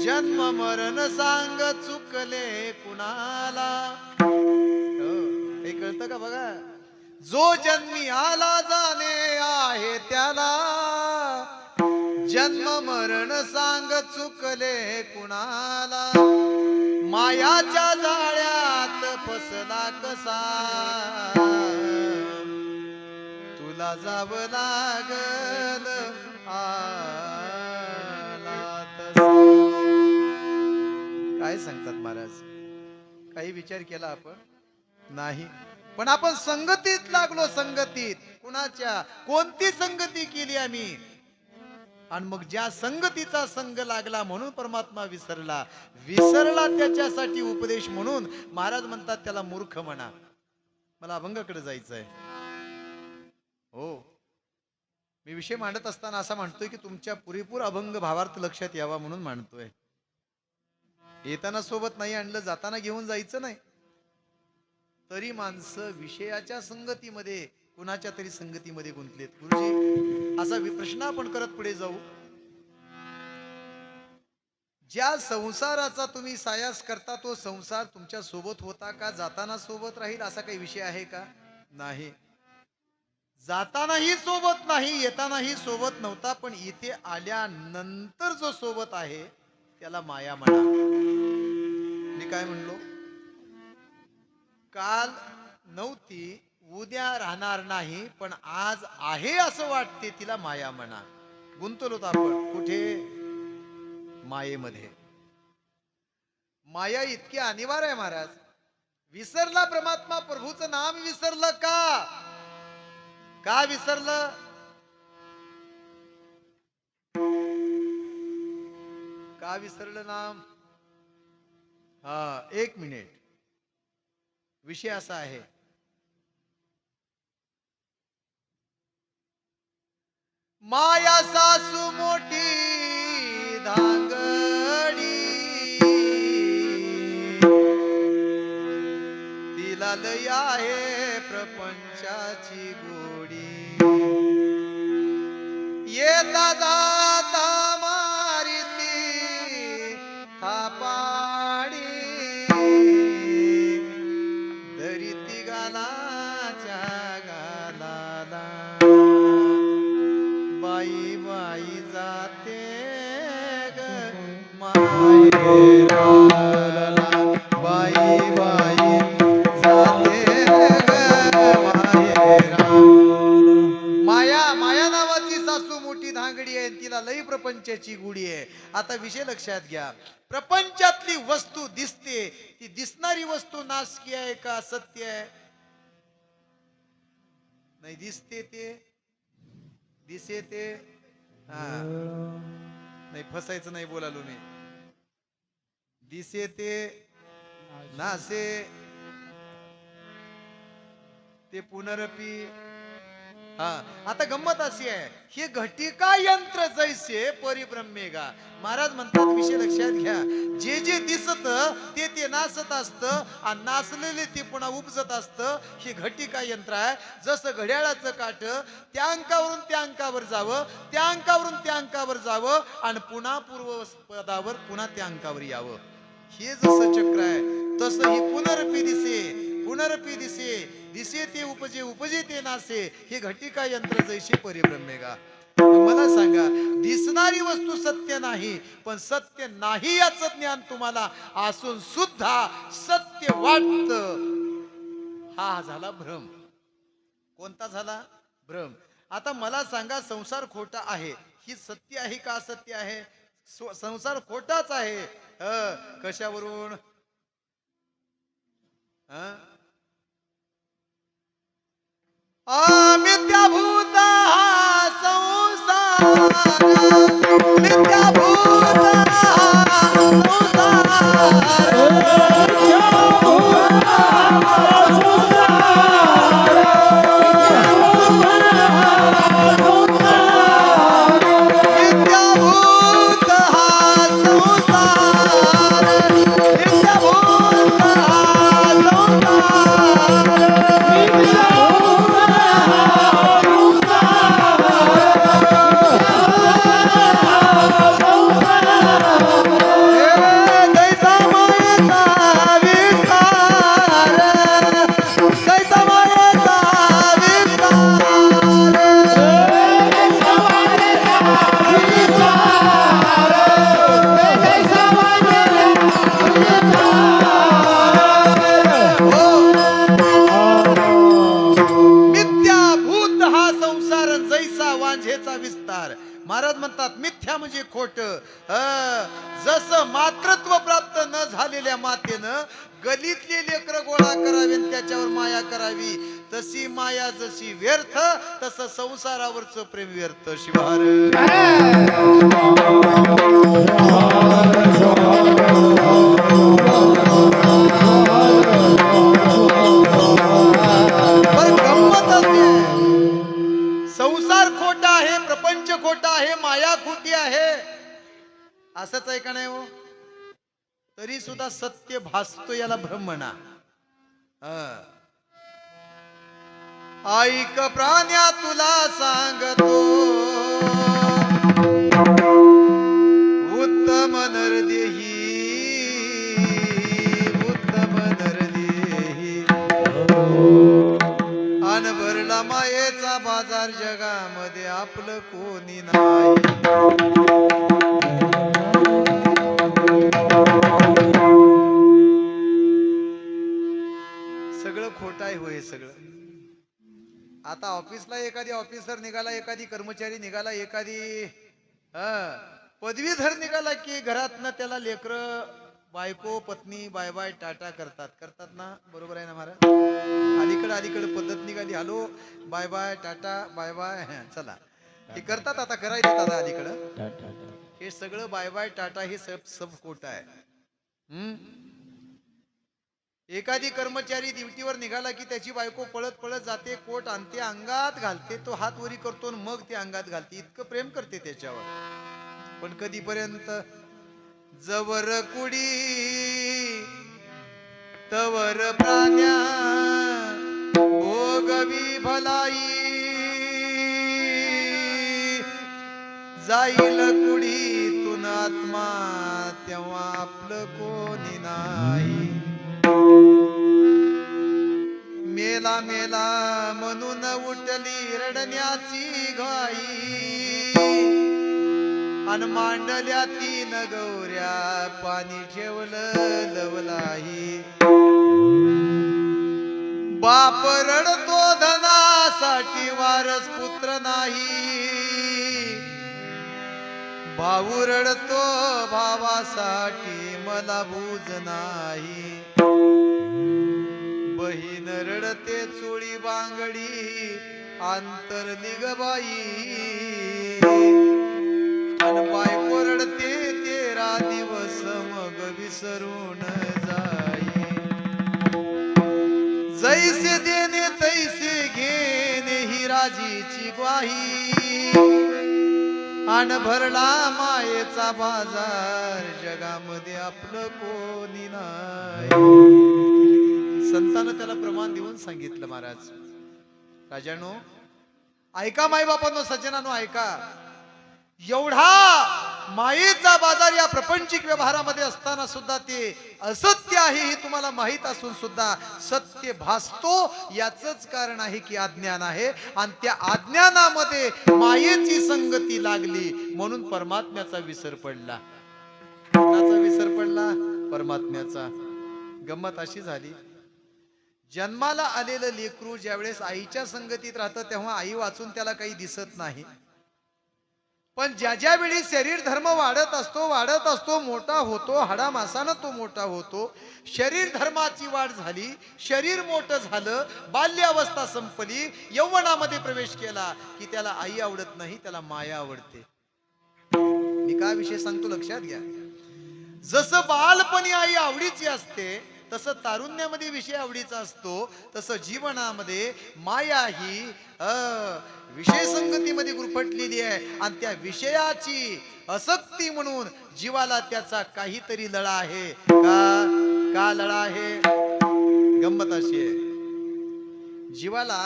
जन्म मरण सांग चुकले कुणाला. हे कळतं का बघा? जो जन्मी आला जाणे आहे त्याला जन्म मरण सांग चुकले कुणाला मायाच्या जाळ्यात फसला कसा तुला जावं लागल आला तसा. काय सांगतात महाराज? काही विचार केला आपण? नाही. पण आपण संगतीत लागलो. संगतीत कुणाच्या? कोणती संगती केली आम्ही? आणि मग ज्या संगतीचा संग लागला म्हणून परमात्मा विसरला. विसरला त्याच्यासाठी उपदेश म्हणून महाराज म्हणतात त्याला मूर्ख म्हणा. मला अभंगाकडे जायचंय. हो, मी विषय मांडत असताना असा म्हणतोय की तुमच्या पुरेपूर अभंग भावार्थ लक्षात यावा म्हणून मांडतोय. येताना सोबत नाही आणलं, जाताना घेऊन जायचं नाही. तरी माणसं विषयाच्या संगतीमध्ये कुणाच्या तरी संगतीमध्ये गुंतलेत. गुरुजी असा प्रश्न आपण करत पुढे जाऊ. ज्या संसाराचा तुम्ही सायास करता तो संसार तुमच्या सोबत होता का? जाताना सोबत राहील असा काही विषय आहे का? नाही. जातानाही सोबत नाही, येतानाही सोबत नव्हता. पण इथे आल्यानंतर जो सोबत आहे त्याला माया म्हणा. मी काय म्हणलो? काल नव्हती, उद्या राहणार नाही, पण आज आहे असं वाटते, तिला माया म्हणा. गुंतलोत आपण कुठे? मायेमध्ये. माया इतकी अनिवार्य आहे महाराज. विसरला परमात्मा, प्रभूचं नाम विसरलं का? का विसरलं? का विसरलं नाम? एक मिनिट. विषय असा आहे, माया सासू मोठी धांगडी, तिला लय आहे प्रपंचाची गोडी. येता जाता मारिती थापाडी, धरिती गालाच्या गालाला. बाई बाई जाते ग माहेराला, बाई बाई जाते ग माहेराला. माया माया नावाची सासू मोठी धांगडी आहे, तिला लई प्रपंचाची गुढी आहे. आता विषय लक्षात घ्या, प्रपंचातली वस्तू दिसते, ती दिसणारी वस्तू नासकी आहे का सत्य आहे? नाही, दिसते ते दिसे ते नाही, फसायचं नाही बोलालो मी. दिसे ते नासे ते पुनरपी. आता गंमत अशी आहे, हे घटिका यंत्र जैसे परिब्रह्मेगा. महाराज म्हणतात, विषय लक्षात घ्या, जे जे दिसत ते ते नासत असत, आणि नासलेले ते पुन्हा उपजत असत. हे घटिका यंत्र आहे. जसं घड्याळाचं काठ त्या अंकावरून त्या अंकावर जावं, त्या अंकावरून त्या अंकावर जावं, आणि पुन्हा पूर्वपदावर पुन्हा त्या अंकावर यावं. हे जसं चक्र आहे, तसं ही पुनरपी दिसे, पुनरपी दिसे, दिसे ते उपजे, उपजे ते नासे. हे घटिका यंत्र जैसे परिब्रह्मेगा. मला सांगा, दिसणारी वस्तू सत्य नाही, पण सत्य नाही याचं ज्ञान तुम्हाला असून सुद्धा सत्य वाटत, हा झाला भ्रम. कोणता झाला? भ्रम. आता मला सांगा, संसार खोटा आहे, ही सत्य आहे का असत्य आहे? संसार खोटाच आहे. कशावरून? मिथ्याभूत हा संसार, मिथ्याभूत विस्तार. महाराज म्हणतात, मिथ्या म्हणजे खोट. जसं मातृत्व प्राप्त न झालेल्या मातेनं गलीतले लेकर गोळा करावे, त्याच्यावर माया करावी, तशी माया जशी व्यर्थ, तसं संसारावरच प्रेम व्यर्थ. शिवार संसार खोटा आहे, प्रपंच खोटा आहे, माया खोटी आहे, असंच आहे का नाही हो? तरी सुद्धा सत्य भासतो, याला भ्रम म्हणा. ऐक प्राण्या तुला सांगतो, उत्तम नरदेही, उत्तम नरदेही, अन भरला मायेचा बाजार, जगामध्ये आपलं कोणी नाही. सगळं खोट आहे होय सगळं. आता ऑफिसला एखादी ऑफिसर निघाला, एखादी कर्मचारी निघाला, एखादी पदवीधर निघाला की घरातनं त्याला लेकर, बायको, पत्नी बाय बाय टाटा करतात ना. बरोबर आहे ना महाराज? अलीकडे पद्धत निघाली, hello bye bye tata bye bye चला, हे करतात. आता करायचं दादा अलीकडं. हे सगळं बाय बाय टाटा हे सब खोट आहे. एखादी कर्मचारी ड्युटीवर निघाला की त्याची बायको पळत पळत जाते, कोट आणते, अंगात घालते, तो हात वरी करतो आणि मग ती अंगात घालते, इतकं प्रेम करते त्याच्यावर. पण कधीपर्यंत? जवर कुडी तवर प्राण्या भोगवी भलाई, जाईल कुडीतून आत्मा तेव्हा आपलं कोणी नाही. मेला मेला म्हणून उठली रडण्याची घाई, अन मांडल्या तीन गौऱ्या पाणी ठेवलं लवलाही. बाप रडतो धनासाठी वारस पुत्र नाही, भाऊ रडतो भावासाठी मला बूज नाही. बहीण रडते चोळी बांगडी अंतर निगबाई, अन बायको रडते 13 दिवस मग विसरून जाई. जैसे देणे तैसे घेणे ही राजीची ग्वाही, अन भरला मायेचा बाजार जगामध्ये आपलं कोणी नाही. संतानं त्याला प्रमाण देऊन सांगितलं, महाराज राजानो ऐका, माई बापांनो सज्जनानो ऐका. एवढा मायेचा बाजार या प्रपंचिक व्यवहारामध्ये असताना सुद्धा ते असत्य आहे हे तुम्हाला माहित असून सुद्धा सत्य भासतो, याच कारण आहे की अज्ञान आहे. आणि त्या अज्ञानामध्ये मायेची संगती लागली म्हणून परमात्म्याचा विसर पडला. कोणाचा विसर पडला? परमात्म्याचा. गंमत अशी झाली, जन्माला आलेलं लेकरू ज्यावेळेस आईच्या संगतीत राहतं तेव्हा आई वाचून त्याला काही दिसत नाही. पण ज्या वेळी शरीर धर्म वाढत असतो, मोठा होतो, हाडामासानं तो मोठा होतो, शरीर धर्माची वाढ झाली, शरीर मोठं झालं, बाल्यावस्था संपली, यौवनामध्ये प्रवेश केला की त्याला आई आवडत नाही, त्याला माया आवडते. मी काय विषय सांगतो लक्षात घ्या. जसं बालपणी आई आवडीची असते, तसं तारुण्यामध्ये विषय आवडीचा असतो, तसं जीवनामध्ये माया ही विषय संगतीमध्ये गुरफटलेली आहे. आणि त्या विषयाची आसक्ती म्हणून जीवाला त्याचा काहीतरी लळा आहे. का लळा आहे? गंमत अशी आहे, जीवाला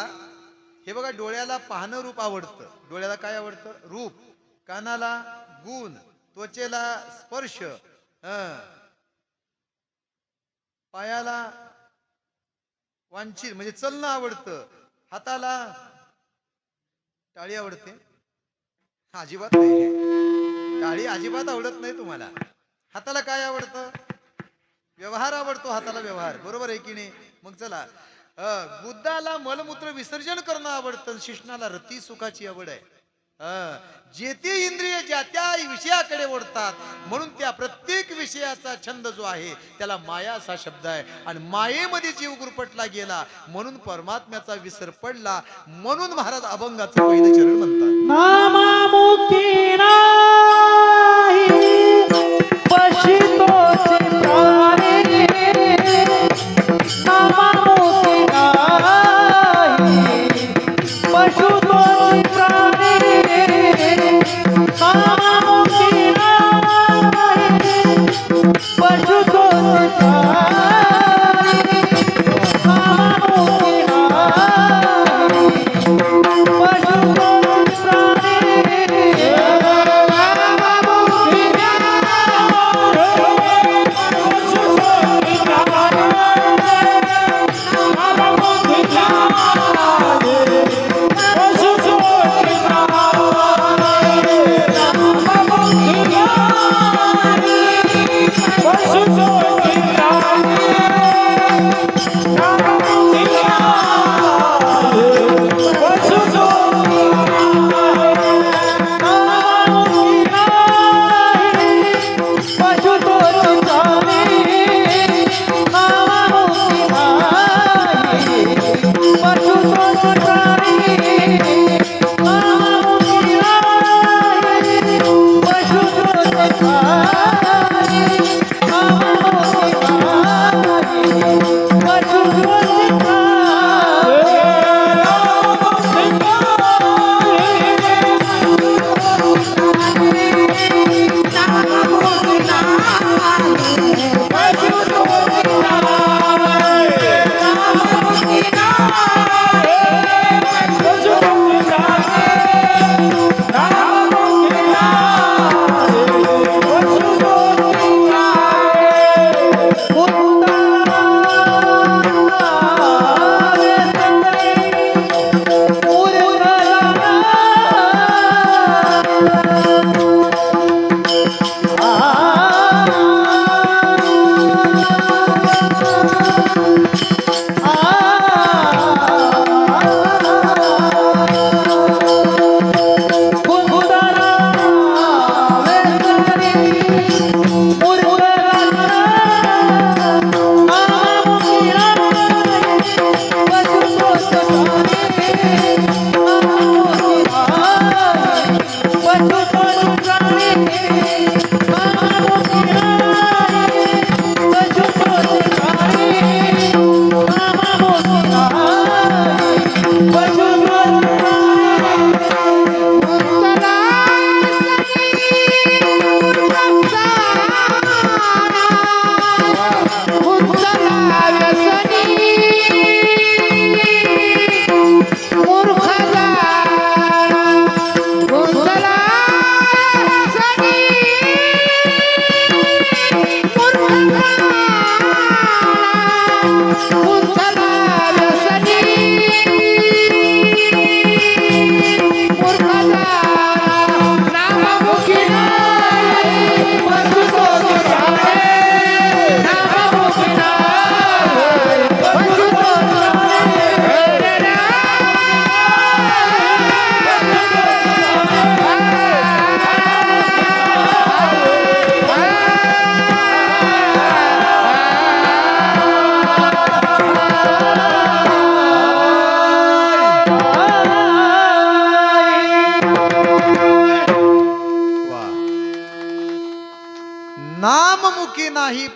हे बघा, डोळ्याला पाहणं रूप आवडतं. डोळ्याला काय आवडतं? रूप. कानाला गुण, त्वचेला स्पर्श, पायाला वांछित म्हणजे चलणं आवडतं, हाताला टाळी आवडते. अजिबात नाही, टाळी अजिबात आवडत नाही तुम्हाला. हाताला काय आवडतं? व्यवहार आवडतो हाताला, व्यवहार. बरोबर आहे की नाही? मग चला, बुद्धाला मलमूत्र विसर्जन करणं आवडतं, शिष्णाला रती सुखाची आवड आहे. जे ते इंद्रिय ज्या त्या विषयाकडे ओढतात, म्हणून त्या प्रत्येक विषयाचा छंद जो आहे त्याला माया असा शब्द आहे. आणि मायेमध्ये जीव गुरफटला गेला म्हणून परमात्म्याचा विसर पडला. म्हणून महाराज अभंगाचं पहिलं चरण म्हणतात, नामामुखी नाही पशितोचे प्राणी, नामामुखी नाही पशुतोचे प्राणी, नामामुखी नाही पशुतोचे प्राणी, नामामुखी नाही पशुतोचे प्राणी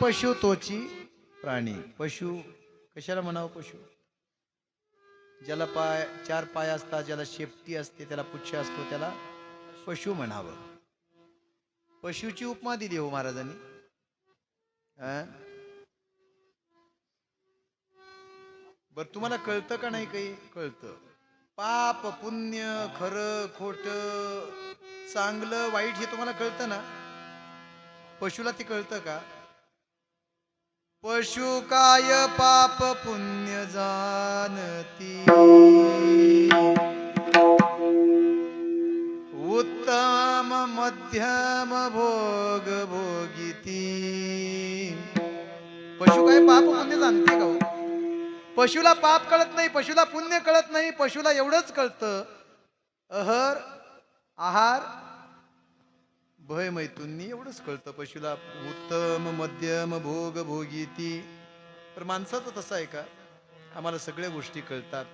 पशु तोची प्राणी. पशु कशाला म्हणावं पशु? ज्याला चार पाय असतात, ज्याला शेपटी असते, त्याला पुच्छ असतो, त्याला पशु म्हणावं. पशुची उपमा दिली हो महाराजांनी. बर तुम्हाला कळतं का नाही? काही कळतं. पाप पुण्य, खरं खोट, चांगलं वाईट हे तुम्हाला कळतं ना? पशुला ते कळतं का? पशु काय पाप पुण्य जाणती, उत्तम मध्यम भोग भोगिती. पशु काय पाप पुण्य जाणते का हो? पशुला पाप कळत नाही, पशुला पुण्य कळत नाही. पशुला एवढंच कळतं, अहर आहार भय मैथुनी, एवढंच कळतं पशुला. उत्तम मध्यम भोग भोगिती. तर माणसाचं तसं आहे का? आम्हाला सगळ्या गोष्टी कळतात.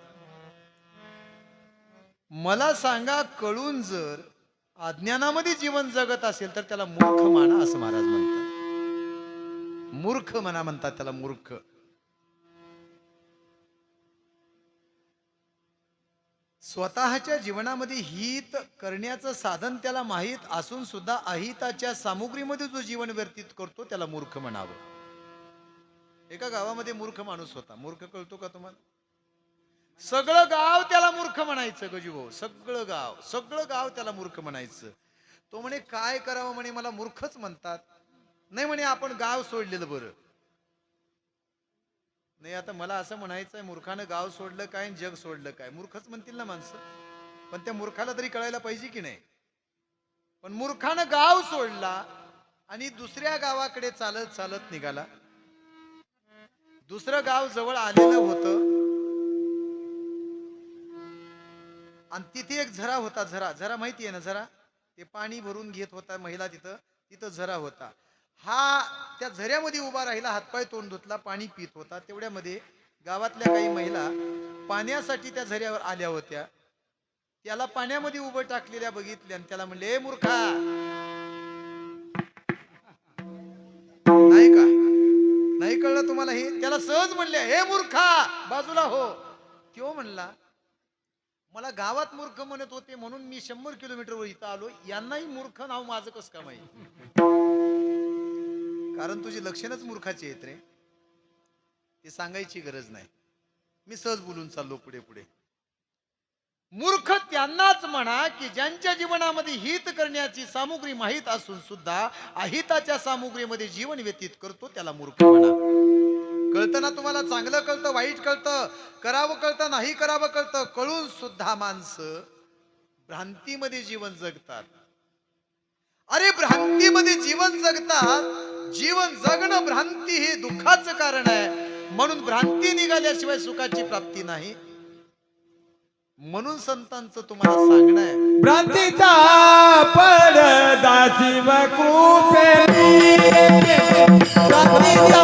मला सांगा, कळून जर अज्ञानामध्ये जीवन जगत असेल तर त्याला मूर्ख माना, असं महाराज म्हणतात. मूर्ख म्हणा म्हणतात त्याला, मूर्ख. स्वतःच्या जीवनामध्ये हित करण्याचं साधन त्याला माहीत असून सुद्धा अहिताच्या सामुग्रीमध्ये जो जीवन व्यतीत करतो त्याला मूर्ख म्हणावं. एका गावामध्ये मूर्ख माणूस होता. मूर्ख कळतो का तुम्हाला? सगळं गाव त्याला मूर्ख म्हणायचं. गजूभाऊ, सगळं गाव त्याला मूर्ख म्हणायचं. तो म्हणे काय करावं म्हणे, मला मूर्खच म्हणतात. नाही म्हणे आपण गाव सोडलेलं बरं. नाही, आता मला असं म्हणायचंय, मूर्खानं गाव सोडलं काय आणि जग सोडलं काय? मूर्खच म्हणतील ना माणसं. पण त्या मूर्खाला तरी कळायला पाहिजे की नाही? पण मूर्खानं गाव सोडला आणि दुसऱ्या गावाकडे चालत चालत निघाला. दुसरं गाव जवळ आलेलं होतं आणि तिथे एक झरा होता. झरा माहिती आहे ना? झरा, ते पाणी भरून घेत होता महिला. तिथं झरा होता. हा त्या झऱ्यामध्ये उभा राहिला, हातपाय तोंड धुतला, पाणी पित होता. तेवढ्यामध्ये गावातल्या काही महिला पाण्यासाठी त्या झऱ्यावर आल्या होत्या. त्याला पाण्यामध्ये उभं टाकलेल्या बघितल्या आणि त्याला म्हणले, ए मूर्खा, नाही का? नाही कळलं तुम्हाला हे? त्याला सहज म्हणले, हे मूर्खा बाजूला हो. त्यो म्हणला, मला गावात मूर्ख म्हणत होते म्हणून मी 100 किलोमीटरवर इथं आलो. यांनाही मूर्ख नाव माझं कसं का माहिती? कारण तुझी लक्षणच मूर्खाची आहेत रे. ते सांगायची गरज नाही. मी सहज बोलून चाललो पुढे पुढे. मूर्ख त्यांनाच म्हणा की ज्यांच्या जीवनामध्ये हित करण्याची सामुग्री माहीत असून सुद्धा अहिताच्या सामुग्रीमध्ये जीवन व्यतीत करतो त्याला मूर्ख म्हणा. कळतं ना तुम्हाला? चांगलं कळतं, वाईट कळतं, करावं कळतं, नाही करावं कळतं, कळून सुद्धा माणसं भ्रांतीमध्ये जीवन जगतात. अरे भ्रांतीमध्ये जीवन जगतात. जीवन जगणं भ्रांती हे दुःखाचं कारण आहे. म्हणून भ्रांती निघाल्याशिवाय सुखाची प्राप्ती नाही. म्हणून संतांचं तुम्हाला सांगणं आहे, भ्रांतीचा पडदा शिव कृपेने, भ्रांतीचा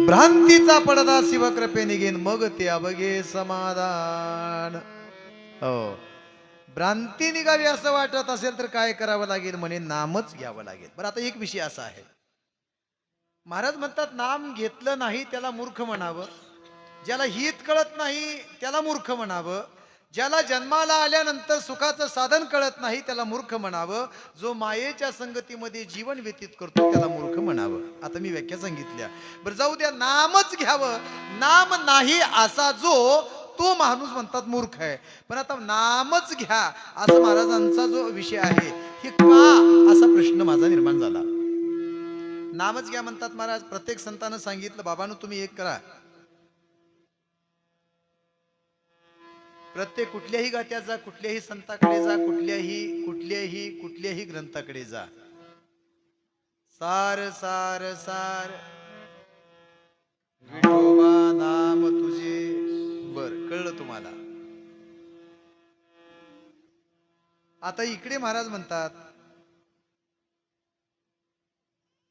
भ्रांतीचा पडदा शिवकृपे निघेन मग ते अवघे समाधान. हो, भ्रांती निघावी असं वाटत असेल तर काय करावं लागेल म्हणे? नामच घ्यावं लागेल. बरं, आता एक विषय असा आहे, महाराज म्हणतात नाम घेतलं नाही त्याला मूर्ख म्हणावं. ज्याला हित कळत नाही त्याला मूर्ख म्हणावं, ज्याला जन्माला आल्यानंतर सुखाचं साधन कळत नाही त्याला मूर्ख म्हणावं, जो मायेच्या संगतीमध्ये जीवन व्यतीत करतो त्याला मूर्ख म्हणावं. आता मी व्याख्या सांगितल्या. बरं जाऊ द्या, नामच घ्यावं, नाम नाही असा जो तो माणूस म्हणतात मूर्ख आहे. पण आता नामच घ्या असं महाराजांचा जो विषय आहे, हे का असा प्रश्न माझा निर्माण झाला. नामच घ्या म्हणतात महाराज. प्रत्येक संतानं सांगितलं, बाबांनो तुम्ही एक करा, प्रत्येक कुठल्याही गात्यात जा, कुठल्याही संताकडे जा, कुठल्याही ग्रंथाकडे जा, सार सार सार विठोबा नाम तुझे. बर, कळलं तुम्हाला. आता इकडे महाराज म्हणतात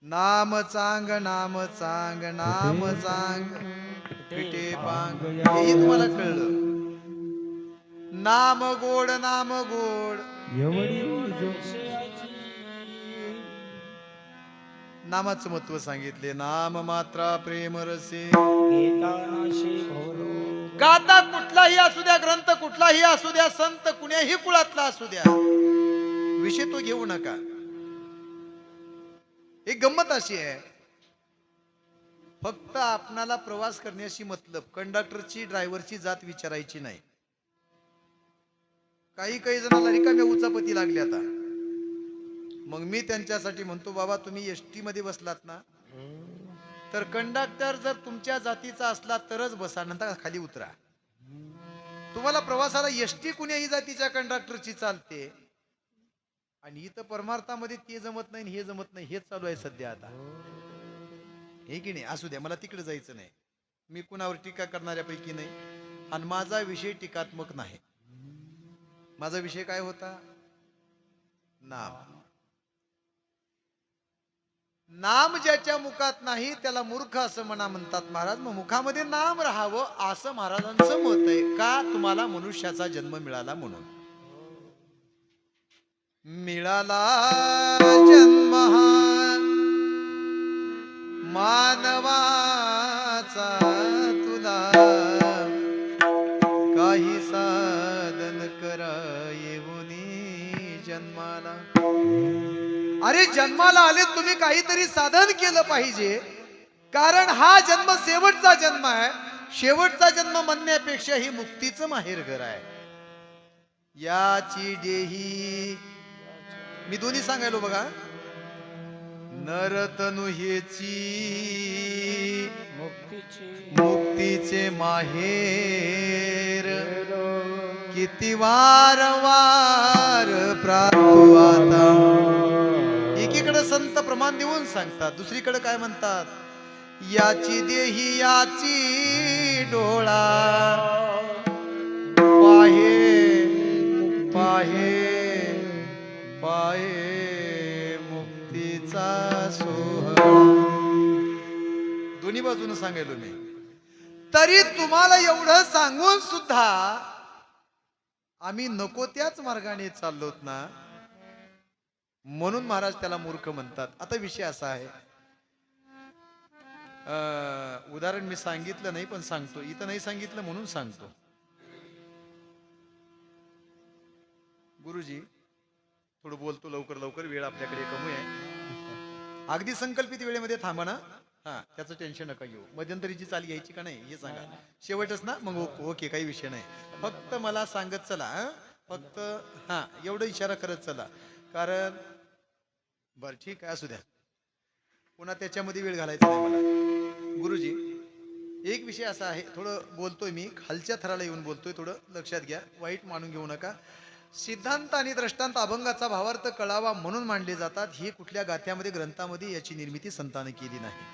नाम चांग नाम चांग नाम चांग पिटे पांग, हेही तुम्हाला कळलं. नाम गोड नाम गोड, एवढी नामाचं महत्व सांगितले. नाम मात्रा प्रेम रसे, गाता कुठलाही असू द्या, ग्रंथ कुठलाही असू द्या, संत कुण्याही कुळातला असू द्या, विषय तो घेऊ नका. एक गंमत अशी आहे, फक्त आपणाला प्रवास करण्याशी मतलब, कंडक्टरची ड्रायव्हरची जात विचारायची नाही. काही जणांना रिकाम्या उचापती लागल्या आता. मग मी त्यांच्यासाठी म्हणतो, बाबा तुम्ही एसटी मध्ये बसलात ना, तर कंडक्टर जर तुमच्या जातीचा असला तरच बसा, नंतर खाली उतरा. तुम्हाला प्रवासाला एसटी कुण्याही जातीच्या कंडक्टरची चालते, आणि इथं परमार्थामध्ये ते जमत नाही हे जमत नाही, हेच चालू आहे सध्या आता. हे की नाही? असू द्या, मला तिकडे जायचं नाही. मी कुणावर टीका करणाऱ्यापैकी नाही, आणि माझा विषय टीकात्मक नाही. माझा विषय काय होता? नाम. नाम ज्याच्या मुखात नाही त्याला मूर्ख असं म्हणतात महाराज. मग मुखामध्ये नाम राहावं असं महाराजांचं मत आहे. का? तुम्हाला मनुष्याचा जन्म मिळाला म्हणून. मिळाला जन्म हा मानवाचा तुला, काही साधन करा येऊनी जन्माला. अरे जन्माला आले तुम्ही, काहीतरी साधन केलं पाहिजे, कारण हा जन्म शेवटचा जन्म आहे. शेवटचा जन्म म्हणण्यापेक्षा ही मुक्तीचं माहेर घर आहे. याची देही, मी दोन्ही सांगायलो बघा, नरतनु हेची मुक्तीचे माहेर, किती वारंवार प्रार्थू आता. एकीकडे संत प्रमाण देऊन सांगतात, दुसरीकडे काय म्हणतात? याची देही याची डोळा, पाहे पाहे पाहे मुक्तीचा सोहळा. दोन्ही बाजूने सांगायलो मी. तरी तुम्हाला एवढं सांगून सुद्धा आम्ही नको त्याच मार्गाने चाललोत ना, म्हणून महाराज त्याला मूर्ख म्हणतात. आता विषय असा आहे, उदाहरण मी सांगितलं नाही पण सांगतो, इथं नाही सांगितलं म्हणून सांगतो. गुरुजी थोडं बोलतो लवकर लवकर, वेळ आपल्याकडे कमी आहे. अगदी संकल्पित वेळेमध्ये थांबा ना. हा, त्याचं टेन्शन नका घेऊ. मध्यंतरीची चाल घ्यायची का नाही हे सांगा. शेवटच ना, मग ओके, काही विषय नाही. फक्त मला सांगत चला, फक्त हा एवढं इशारा करत चला. कारण बर ठीक आहे, असू द्या, पुन्हा त्याच्यामध्ये वेळ घालायचा नाही मला. गुरुजी एक विषय असा आहे, थोडं बोलतोय मी, खालच्या थराला येऊन बोलतोय, थोडं लक्षात घ्या, वाईट मानून घेऊ नका. सिद्धांत आणि दृष्टांत अभंगाचा भावार्थ कळावा म्हणून मांडले जातात. हे कुठल्या गाथ्यामध्ये ग्रंथामध्ये याची निर्मिती संतांनी केली नाही.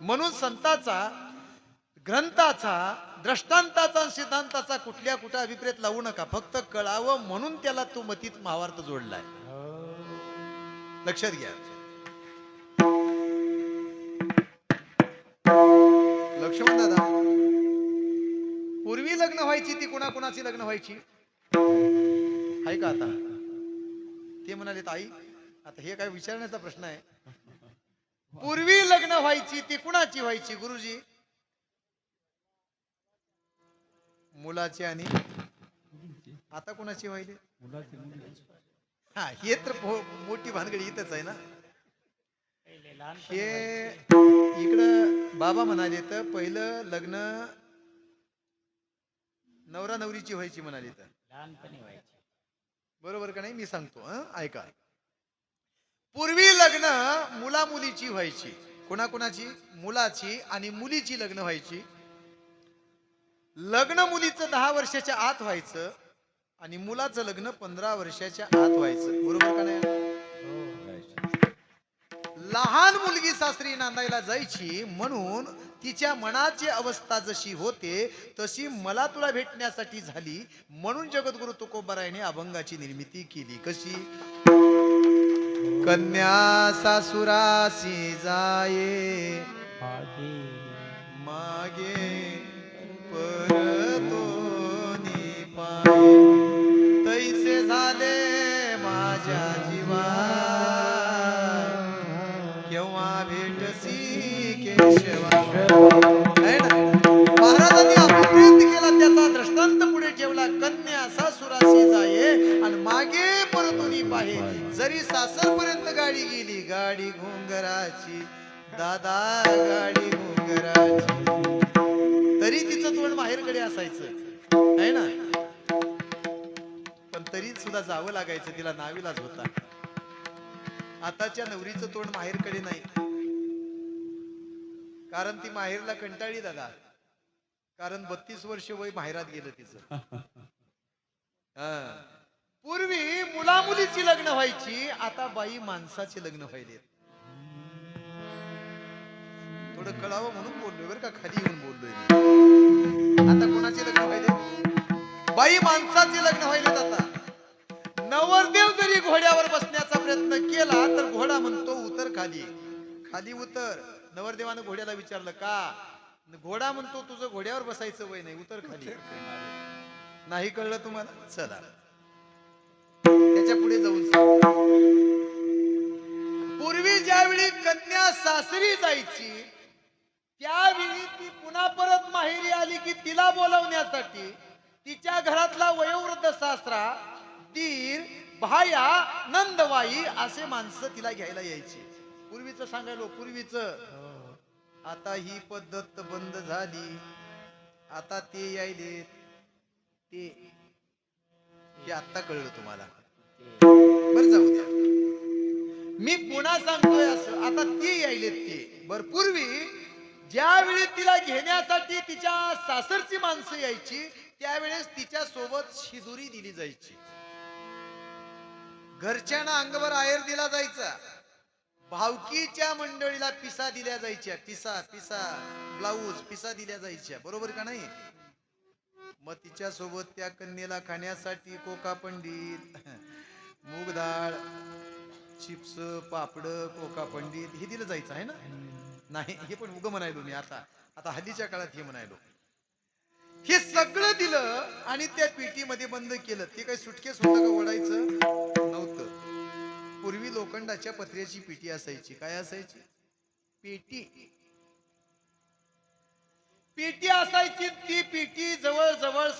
म्हणून संताचा, ग्रंथाचा, दृष्टांताचा, सिद्धांताचा कुठल्या कुठे अभिप्रेत लावू नका. फक्त कळावं म्हणून त्याला तो मतीत भावार्थ जोडलाय. लक्षात घ्या. लक्ष्मण दादा, पूर्वी लग्न व्हायची ती कुणाकुणाची लग्न व्हायची आहे का आता? ते म्हणाले ताई, आता हे काय विचारण्याचा प्रश्न आहे. पूर्वी लग्न व्हायची ती कुणाची व्हायची गुरुजी? मुलाचे आणि आता कोणाची व्हायले? मुलाची मुली. हा, हे तर मोठी भानगडी इथंच आहे ना. हे इकडं बाबा म्हणाले तर पहिलं लग्न नवरा नवरीची व्हायची म्हणाले तर लहानपणी व्हायची. बरोबर का नाही? मी सांगतो ऐका. पूर्वी लग्न मुला मुलीची व्हायची. कोणाकोणाची? मुलाची आणि मुलीची लग्न व्हायची. लग्न मुलीचं 10 वर्षाच्या आत व्हायचं आणि मुलाचं लग्न 15 वर्षाच्या आत व्हायचं. बरोबर का नाही? लहान मुलगी सासरी नांदायला जायची म्हणून तिच्या मनाची अवस्था जशी होते तशी मला तुला भेटण्यासाठी झाली म्हणून जगद्गुरु तुकोबारायाने अभंगाची निर्मिती केली. कशी? कन्या सासुरासी जाये मागे परतोनी पाये तैसे झाले माझ्या जीवा केव्हा भेटसी केशवा. है ना? महाराजांनी अभिप्रेत केला त्याचा दृष्टांत पुढे ठेवला. कन्या सासुराशी जाये आणि मागे परतोनी पाहे. जरी सासरपर्यंत गाडी गेली गाडी घोंगराची दादा गाडी घोंगराची तरी तिचं तोंड बाहेरकडे असायचं आहे ना. पण तरी सुद्धा जावं लागायचं, तिला नावीलाज होता. आताच्या नवरीचं तोंड माहेरकडे नाही कारण ती माहेरला कंटाळली दादा. कारण 32 वर्ष वय माहेरात गेलं तिचं. पूर्वी मुला मुलीची लग्न व्हायची, आता बाई माणसाचे लग्न व्हायले. थोडं कळावं म्हणून बोललोय बरं का, खाली येऊन बोललोय. आता कोणाचे लग्न व्हायले? बाई माणसाचे लग्न व्हायलेत आता. नवरदेव जरी घोड्यावर बसण्याचा प्रयत्न केला तर घोडा म्हणतो उतर खाली, खाली उतर. नवरदेवानं घोड्याला विचारलं का? घोडा म्हणतो तुझं घोड्यावर बसायचं वय नाही, उतर खाली. नाही कळलं तुम्हाला? चला त्याच्या पुढे जाऊन पूर्वी ज्यावेळी कन्या सासरी जायची त्यावेळी ती पुन्हा परत माहेरी आली की तिला बोलवण्यासाठी तिच्या घरातला वयोवृद्ध सासरा, दीर, भाया, नंदवाई असे माणसं तिला घ्यायला यायची. पूर्वीचं सांगायलो, पूर्वीचं. आता ही पद्धत बंद झाली. आता ते यायले ते आता कळलं तुम्हाला. बर जाऊ द्या, मी पुन्हा सांगतोय असं. आता ते यायले ते बर. पूर्वी ज्यावेळी तिला घेण्यासाठी तिच्या सासरची माणसं यायची त्यावेळेस तिच्या सोबत शिदुरी दिली जायची. घरच्यांना अंगभर आहेर दिला जायचा. भावकीच्या मंडळीला पिसा दिल्या जायच्या. पिसा पिसा ब्लाऊज पिसा दिल्या जायच्या. बरोबर का नाही? मग तिच्या सोबत त्या कन्येला खाण्यासाठी कोका पंडित, मूग डाळ, चिप्स, पापड, कोका पंडित हे दिलं जायचं आहे ना. नाही हे पण उग म्हणायलो मी. आता हल्लीच्या काळात हे म्हणायलो. हे सगळं दिलं आणि त्या पेटीमध्ये बंद केलं. ते काही सुटकेस होतं का? ओढायचं नव्हतं. पूर्वी लोखंडाच्या पत्र्याची पेटी असायची. काय असायची? पेटी. पेटी असायची. ती पेटी जवळजवळ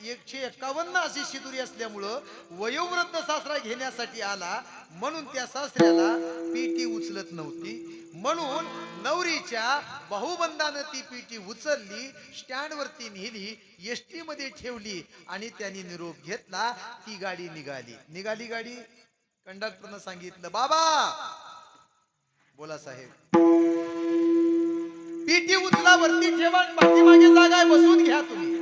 151 अशी शिदुरी असल्यामुळं वयोवृद्ध सासरा घेण्यासाठी आला म्हणून त्या सासऱ्याला पेटी उचलत नव्हती. म्हणून नवरीच्या भाऊबंदानं ती पेटी उचलली, स्टँड वरती नेली, एसटी मध्ये ठेवली आणि त्यांनी निरोप घेतला. ती गाडी निघाली गाडी. कंडक्टरनं सांगितलं बाबा, बोला साहेब, पेटी उचला, वरती ठेवा, पाठीमागे जागा आहे, बसून घ्या तुम्ही.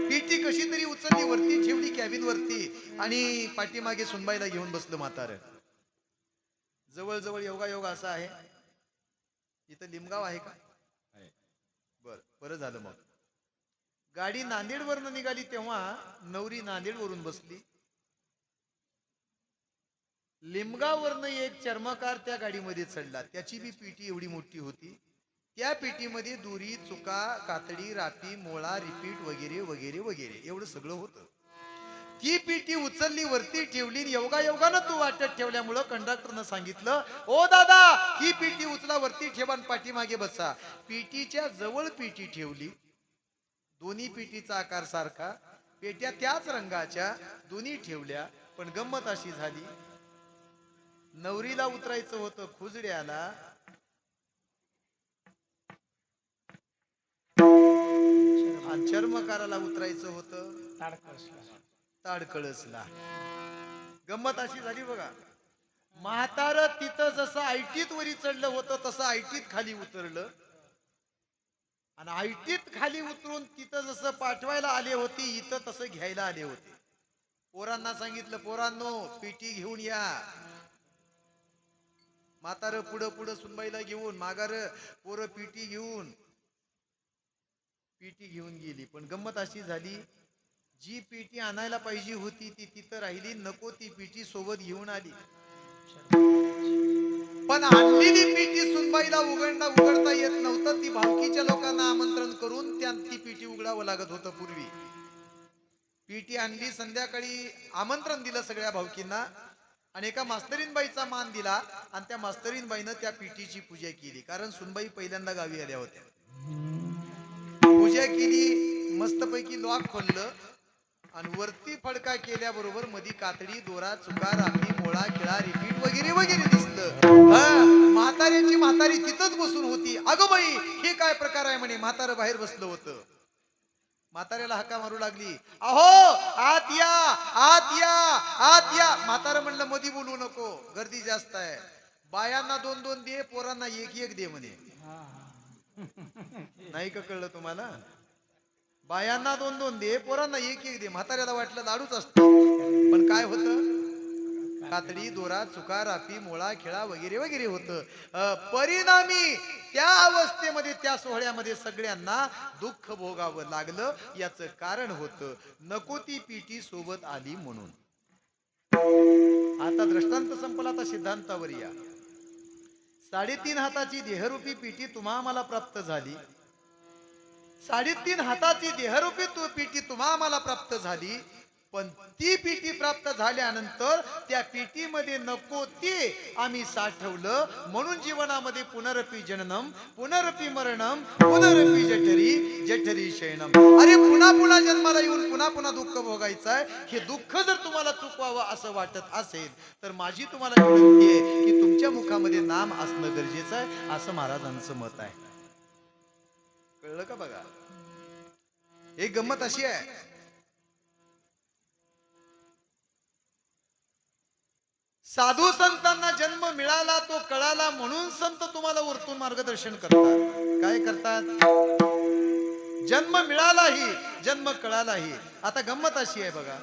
पेटी कशी तरी उचलली, वरती ठेवली कॅबिन वरती आणि पाठीमागे सुनबाईला घेऊन बसलं म्हातारं. जवळजवळ योगा असा आहे. इथं लिमगाव आहे का? बरं झालं. मग गाडी नांदेड वरनं निघाली तेव्हा नवरी नांदेड वरून बसली. लिमगावरनं एक चर्मकार त्या गाडीमध्ये चढला. त्याची बी पेटी एवढी मोठी होती. त्या पेटीमध्ये दोरी, चुका, कातडी, रापी, मोळा, रिपीट वगैरे वगैरे वगैरे एवढं सगळं होतं. ती पेटी उचलली, वरती ठेवली. योगायोगानं तू वाटत ठेवल्यामुळं कंडक्टरनं सांगितलं, ओ दादा, ही पेटी उचला, वरती ठेवा, पाठीमागे बसा. पेटीच्या जवळ पेटी ठेवली. दोन्ही पेटीचा आकार सारखा, पेट्या त्याच रंगाच्या दोन्ही ठेवल्या. पण गंमत अशी झाली, नवरीला उतरायचं होतं खुजड्याला, आणि चर्मकाराला उतरायचं होतं ताडकळसला. गंमत अशी झाली बघा, म्हातार तिथं जसं आयटीत वरी चढलं होतं तसं आयटीत खाली उतरलं, आणि आयटीत खाली उतरून तिथं जसं पाठवायला आले होते इथं तसं घ्यायला आले होते. पोरांना सांगितलं, पोरांनो पेटी घेऊन या. म्हातार पुढं पुढं सुनबाईला घेऊन, मागार पोरं पेटी घेऊन गेली. पण गंमत अशी झाली, जी पेटी आणायला पाहिजे होती ती तिथं राहिली, नको ती पेटी सोबत घेऊन आली. पण आणलेली पेटी सुनबाईला उघडता येत नव्हतं. ती भावकीच्या लोकांना आमंत्रण करून ती पेटी उघडावं लागत होतं. पूर्वी पेटी आणली, संध्याकाळी आमंत्रण दिलं सगळ्या भावकींना, आणि एका मास्तरीनबाईचा मान दिला, आणि त्या मास्तरीनबाईनं त्या पेटीची पूजा केली. कारण सुनबाई पहिल्यांदा गावी आल्या होत्या. पूजा केली, मस्तपैकी लॉक खोललं, आणि वरती फडका केल्याबरोबर मधी कातडी, दोरा, चुका, राखी, मोळा, खिळा, रिपीट वगैरे वगैरे दिसलं. म्हाताऱ्याची म्हातारी तिथंच बसून होती. अगं बाई, हे काय प्रकार आहे म्हणे. म्हातारं बाहेर बसलं होतं. म्हाताऱ्याला हाका मारू लागली, अहो आत या, आत या, आत या. म्हातारं म्हणलं, मधी बोलू नको, गर्दी जास्त आहे. बायांना 2-2 दे, पोरांना 1-1 दे म्हणे. नाही का कळलं तुम्हाला? बायांना 2-2 दे, पोरांना 1-1 दे. म्हाताऱ्याला वाटलं लाडूच असतं, पण काय होतं, कातडी, दोरा, चुका, रापी, मोळा, खेळा वगैरे वगैरे होतं. परिणामी त्या अवस्थेमध्ये, त्या सोहळ्यामध्ये सगळ्यांना दुःख भोगावं लागलं. याचं कारण होतं, नको ती पेटी सोबत आली म्हणून. आता दृष्टांत संपला, आता सिद्धांतावर या. 3.5 हाताची देहरूपी पेटी तुम्हा आम्हाला प्राप्त झाली. 3.5 हाताची देहरूपी पेटी तुम्हा आम्हाला प्राप्त झाली. पण ती पेटी प्राप्त झाल्यानंतर त्या पेटीमध्ये नको ते आम्ही साठवलं. म्हणून जीवनामध्ये पुनरपी जननम, पुनरपी मरणम, पुनरपी जठरी, जठरी शयनम. अरे पुन्हा पुन्हा जन्माला येऊन पुन्हा पुन्हा दुःख भोगायचंय. हे दुःख जर तुम्हाला चुकवावं असं वाटत असेल तर माझी तुम्हाला विनंती आहे की तुमच्या मुखामध्ये नाम असणं गरजेचं आहे, असं महाराजांचं मत आहे. कळलं का बघा? एक गंमत अशी आहे, साधू संतांना जन्म मिळाला तो कळाला म्हणून संत तुम्हाला वरतून मार्गदर्शन करतात. काय करतात? जन्म मिळालाही, जन्म कळालाही. आता गंमत अशी आहे बघा,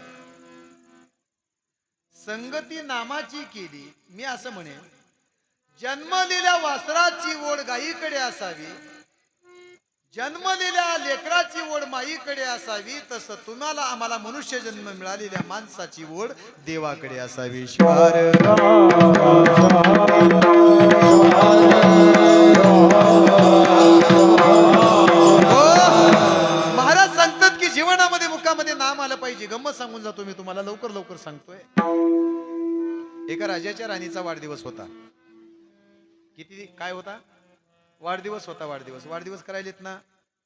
संगती नामाची केली. मी असं म्हणेन, जन्मलेल्या वासराची ओढ गायीकडे असावी, जन्मलेल्या लेकराची ओढ माईकडे असावी, तसं तुम्हाला आम्हाला मनुष्य जन्म मिळालेल्या माणसाची ओढ देवाकडे असावी. शिवार महाराज सांगतात की जीवनामध्ये मुखामध्ये नाम आलं पाहिजे. गंमत सांगून जातो मी तुम्हाला, लवकर लवकर सांगतोय. एका राजाच्या राणीचा वाढदिवस होता. किती काय होता? वाढदिवस होता. वाढदिवस करायलेत ना?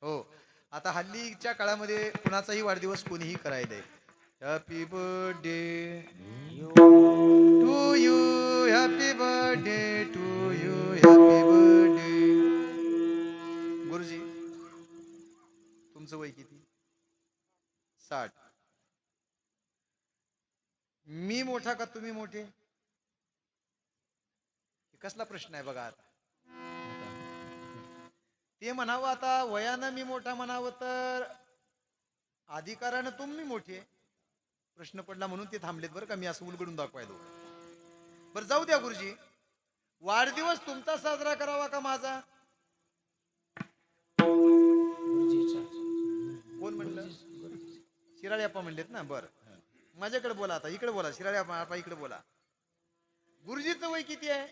हो. आता हल्लीच्या काळामध्ये कुणाचाही वाढदिवस कोणीही करायलाय. Happy birthday to you, happy birthday to you, happy birthday. गुरुजी, तुमचं वय किती? 60. मी मोठा का तुम्ही मोठे? कसला प्रश्न आहे बघा. आता ते म्हणावं, आता वयानं मी मोठा म्हणावं तर अधिकारानं तुम्ही मोठे. प्रश्न पडला म्हणून ते थांबलेत बरं का, मी असं उलगडून दाखवायला. बरं जाऊ द्या गुरुजी, वाढदिवस तुमचा साजरा करावा का माझा? कोण म्हणलं? शिराळे अप्पा म्हणलेत ना. बरं, माझ्याकडे बोला. आता इकडे बोला, शिराळे अप्पा इकडे बोला. गुरुजीचं वय किती आहे?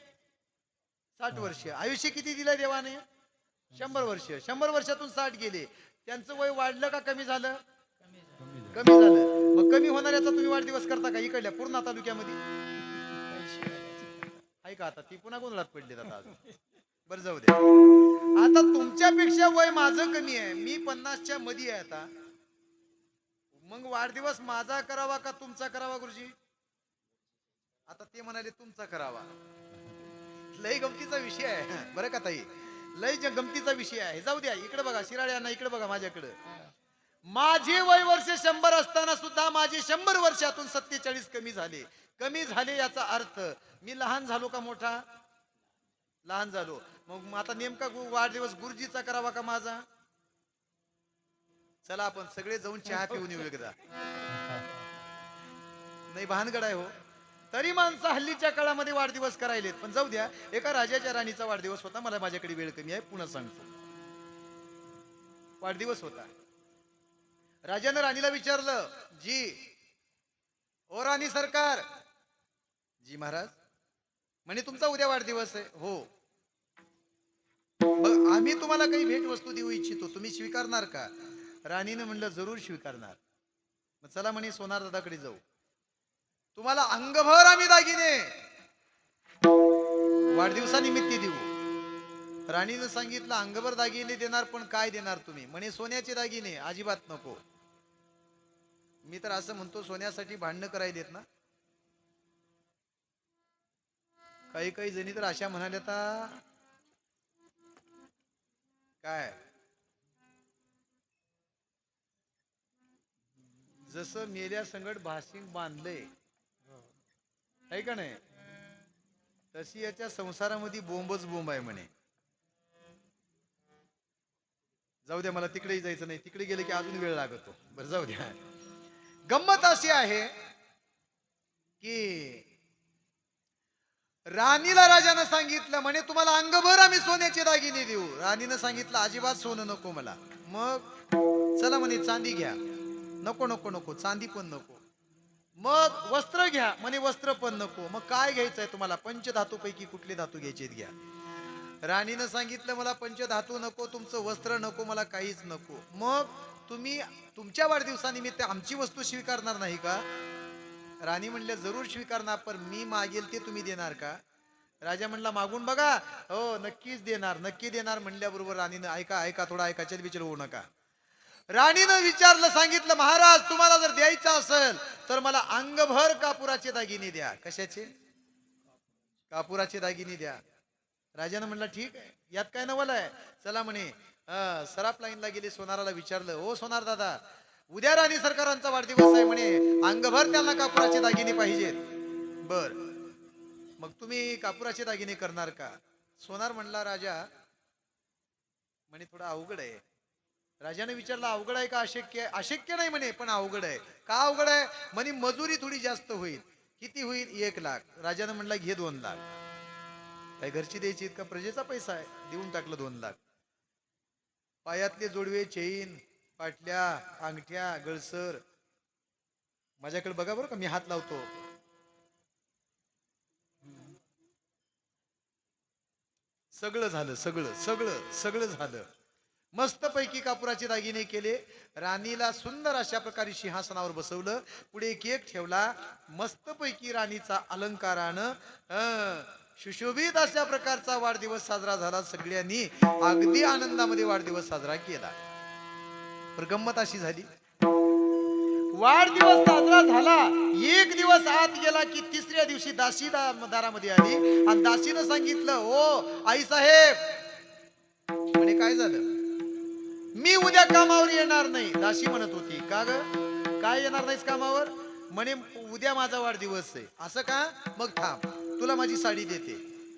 60 वर्ष. आयुष्य किती दिलं देवाने? 100 वर्ष. 100 वर्षातून 60 गेले. त्यांचं वय वाढलं का कमी झालं? कमी झालं. मग कमी होणाऱ्याचा तुम्ही वाढदिवस करता का? इकडल्या पूर्ण तालुक्यामध्ये आहे का? आता ती पुन्हा गोंधळात पडलेत आता. बरं जाऊ दे. आता तुमच्यापेक्षा वय माझं कमी आहे, मी 50च्या मध्ये आहे आता. मग वाढदिवस माझा करावा का तुमचा करावा गुरुजी? आता ते म्हणाले तुमचा करावा. लय गमतीचा विषय आहे बरं का ताई, लय गमतीचा विषय आहे. जाऊ द्या, इकडे बघा शिराळ्यांना, इकडे बघा माझ्याकडे. माझे वय वर्ष 100 असताना सुद्धा माझे 100 वर्षातून 47 कमी झाले. कमी झाले याचा अर्थ मी लहान झालो का मोठा? लहान झालो. मग आता नेमका वाढदिवस गुरुजीचा करावा का माझा? चला आपण सगळे जाऊन चहा पिऊन येऊ एकदा. नाही भानगड आहे हो. तरी माणसं हल्लीच्या काळामध्ये वाढदिवस करायलेत. पण जाऊ द्या, एका राजाच्या राणीचा वाढदिवस होता. मला माझ्याकडे वेळ कमी आहे, पुन्हा सांगतो. वाढदिवस होता. राजानं राणीला विचारलं, जी ओ राणी सरकार. जी महाराज. म्हणे तुमचा उद्या वाढदिवस आहे. हो. मग आम्ही तुम्हाला काही भेट वस्तू देऊ इच्छितो, तुम्ही स्वीकारणार का? राणीनं म्हणलं जरूर स्वीकारणार. मग चला म्हणे सोनार दादाकडे जाऊ, तुम्हाला अंगभर आम्ही दागिने वाढदिवसानिमित्त देऊ. राणीनं सांगितलं अंगभर दागिने देणार, पण काय देणार तुम्ही? म्हणे सोन्याचे दागिने. अजिबात नको. मी तर असं म्हणतो, सोन्यासाठी भांडणं करायलेत ना. काही काही जणी तर अशा म्हणाल्या काय, जसं मेल्या संगट भासिंग बांधलंय आहे का नाही, तशी याच्या संसारामध्ये बोंबच बोंब आहे म्हणे. जाऊ द्या, मला तिकडेही जायचं नाही. तिकडे गेले की अजून वेळ लागतो. बरं जाऊ द्या. गंमत अशी आहे की राणीला राजानं सांगितलं, म्हणे तुम्हाला अंगभर आम्ही सोन्याचे दागिने देऊ. राणीनं सांगितलं अजिबात सोनं नको मला. मग चला म्हणे चांदी घ्या. नको नको नको, चांदी पण नको. मग वस्त्र घ्या. म्हणे वस्त्र पण नको. मग काय घ्यायचंय तुम्हाला? पंचधातू पैकी कुठले धातू घ्यायचे घ्या. राणीनं सांगितलं मला पंचधातू नको, तुमचं वस्त्र नको, मला काहीच नको. मग तुम्ही तुमच्या वाढदिवसानिमित्त आमची वस्तू स्वीकारणार नाही का? राणी म्हणल्या जरूर स्वीकारणार, पण मी मागेल ते तुम्ही देणार का? राजा म्हणला मागून बघा. हो नक्कीच देणार, नक्की देणार म्हणल्याबरोबर राणीनं ऐका ऐका थोडा ऐका, चलबिचल होऊ नका. राणीनं विचारलं, सांगितलं महाराज तुम्हाला जर द्यायचं असेल तर मला अंगभर कापुराचे दागिने द्या. कशाचे? कापुराचे दागिने द्या. राजानं म्हणला ठीक आहे, यात काय नवल आहे. चला म्हणे सराफ लाईनला गेले, सोनाराला विचारलं, ओ सोनार दादा उद्या राणी सरकारांचा वाढदिवस आहे म्हणे, अंगभर त्यांना कापुराचे दागिने पाहिजेत. बर, मग तुम्ही कापुराचे दागिने करणार का? सोनार म्हणला राजा म्हणे थोडं अवघड आहे. राजाने विचारलं अवघड आहे का अशक्य आहे? अशक्य नाही म्हणे, पण अवघड आहे. का अवघड आहे? म्हणे मजुरी थोडी जास्त होईल. किती होईल? 1,00,000. राजाने म्हणला घे 2,00,000. काय घरची द्यायची का प्रजेचा पैसा आहे? देऊन टाकलं 2,00,000. पायातले जोडवे, चेन, पाटल्या, अंगठ्या, गळसर माझ्याकडे बघा बरं का, मी हात लावतो. सगळं झालं, सगळं सगळं सगळं झालं. मस्त पैकी कापुराचे दागिने केले. राणीला सुंदर अशा प्रकारे सिंहासनावर बसवलं. पुढे केक ठेवला. मस्त पैकी राणीचा अलंकारानं सुशोभित अशा प्रकारचा वाढदिवस साजरा झाला. सगळ्यांनी अगदी आनंदामध्ये वाढदिवस साजरा केला. पण गंमत अशी झाली, वाढदिवस साजरा झाला, एक दिवस आत गेला की तिसऱ्या दिवशी दासी दारामध्ये आली आणि दासीनं सांगितलं, ओ आई साहेब. म्हणे काय झालं? मी उद्या कामावर येणार नाही. दासी म्हणत होती, का ग काय येणार नाहीस कामावर? म्हणे उद्या माझा वाढदिवस आहे. असं का? मग थांब, तुला माझी साडी देते.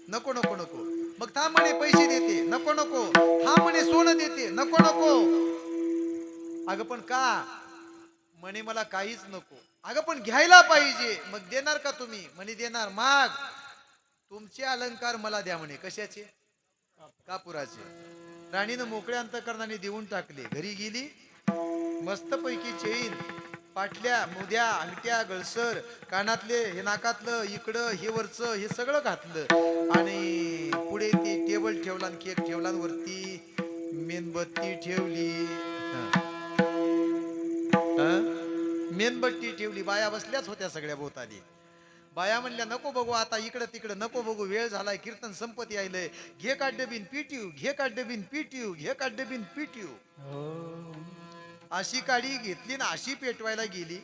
नको नको नको. मग थांब म्हणे पैसे देते. नको नको. थांब म्हणे सोनं देते. नको नको. अगं पण का? म्हणे मला काहीच नको. अगं पण घ्यायला पाहिजे. मग देणार का तुम्ही? म्हणे देणार. माग. तुमचे अलंकार मला द्या म्हणे. कशाचे? कापुराचे. राणीनं मोकळ्या अंतकरणाने देऊन टाकले. घरी गेली, मस्त पैकी चेन, पाटल्या, मुद्या, अंगठ्या, गळसर, कानातले, हे नाकातलं, इकडं हे वरचं, हे सगळं घातलं आणि पुढे ते टेबल ठेवला, केक ठेवला, वरती मेणबत्ती ठेवली. मेणबत्ती ठेवली. बाया बसल्याच होत्या सगळ्या भोवताली. बाया म्हणल्या नको बघू आता, इकडं तिकडं नको बघू, वेळ झालाय, कीर्तन संपत यायलंय, घे काढ बिन पिटीव, घे काढ बिन पिटीव, घे काढ बिन पिटीव. अशी काडी घेतली ना अशी पेटवायला गेली.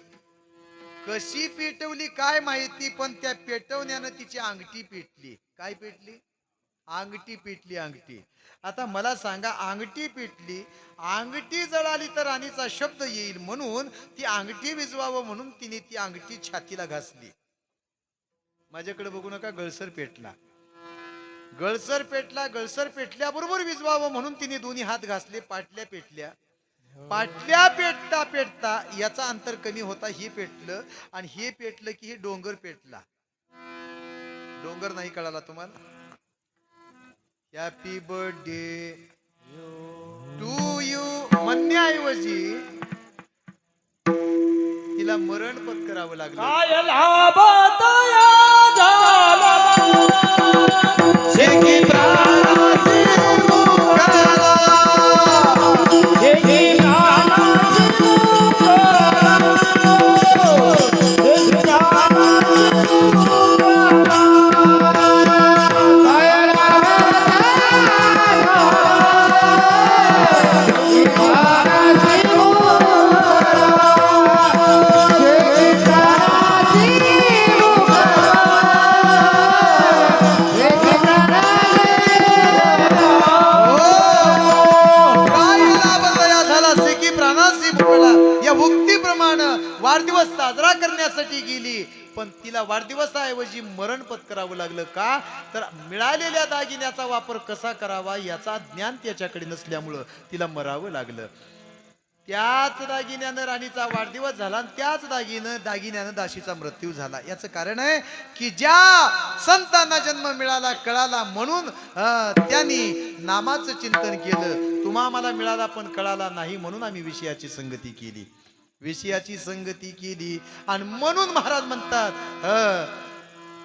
कशी पेटवली काय माहिती, पण त्या पेटवण्यानं तिची अंगठी पेटली. काय पेटली? अंगठी पेटली, अंगठी. आता मला सांगा, अंगठी पेटली, अंगठी जळाली तर राणीचा शब्द येईल म्हणून ती अंगठी विजवावं म्हणून तिने ती अंगठी छातीला घासली. माझ्याकडे बघू नका, गळसर पेटला, गळसर पेटला. गळसर पेटल्याबरोबर विजवावं म्हणून तिने दोन्ही हात घासले, पाटल्या पेटल्या. पाटल्या पेटता पेटता याचा अंतर कमी होता, हे पेटलं, आणि हे पेटलं की हे डोंगर पेटला. डोंगर नाही कळाला तुम्हाला? हॅपी बर्थडे टू यू म्हणण्याऐवजी तिला मरण पत्करावं लागलं. काय लाभ तया झाला शेकी प्राणाची मुखाला, शेकी प्राणाची मुखाला, शेकी प्राणाची मुखाला. काय लाभ वाढदिवस साजरा करण्यासाठी गेली, पण तिला वाढदिवसाऐवजी मरण पत्करावं लागलं. का तर मिळालेल्या दागिन्याचा वापर कसा करावा याचा ज्ञान त्याच्याकडे नसल्यामुळं तिला मरावं लागलं. त्याच दागिन्यानं राणीचा वाढदिवस झाला आणि त्याच दागिन्यानं दासीचा मृत्यू झाला. याचं कारण आहे की ज्या संतांना जन्म मिळाला कळाला म्हणून त्यांनी नामाचं चिंतन केलं. तुम्हा मला मिळाला पण कळाला नाही म्हणून आम्ही विषयाची संगती केली, विषयाची संगती केली. आणि म्हणून महाराज म्हणतात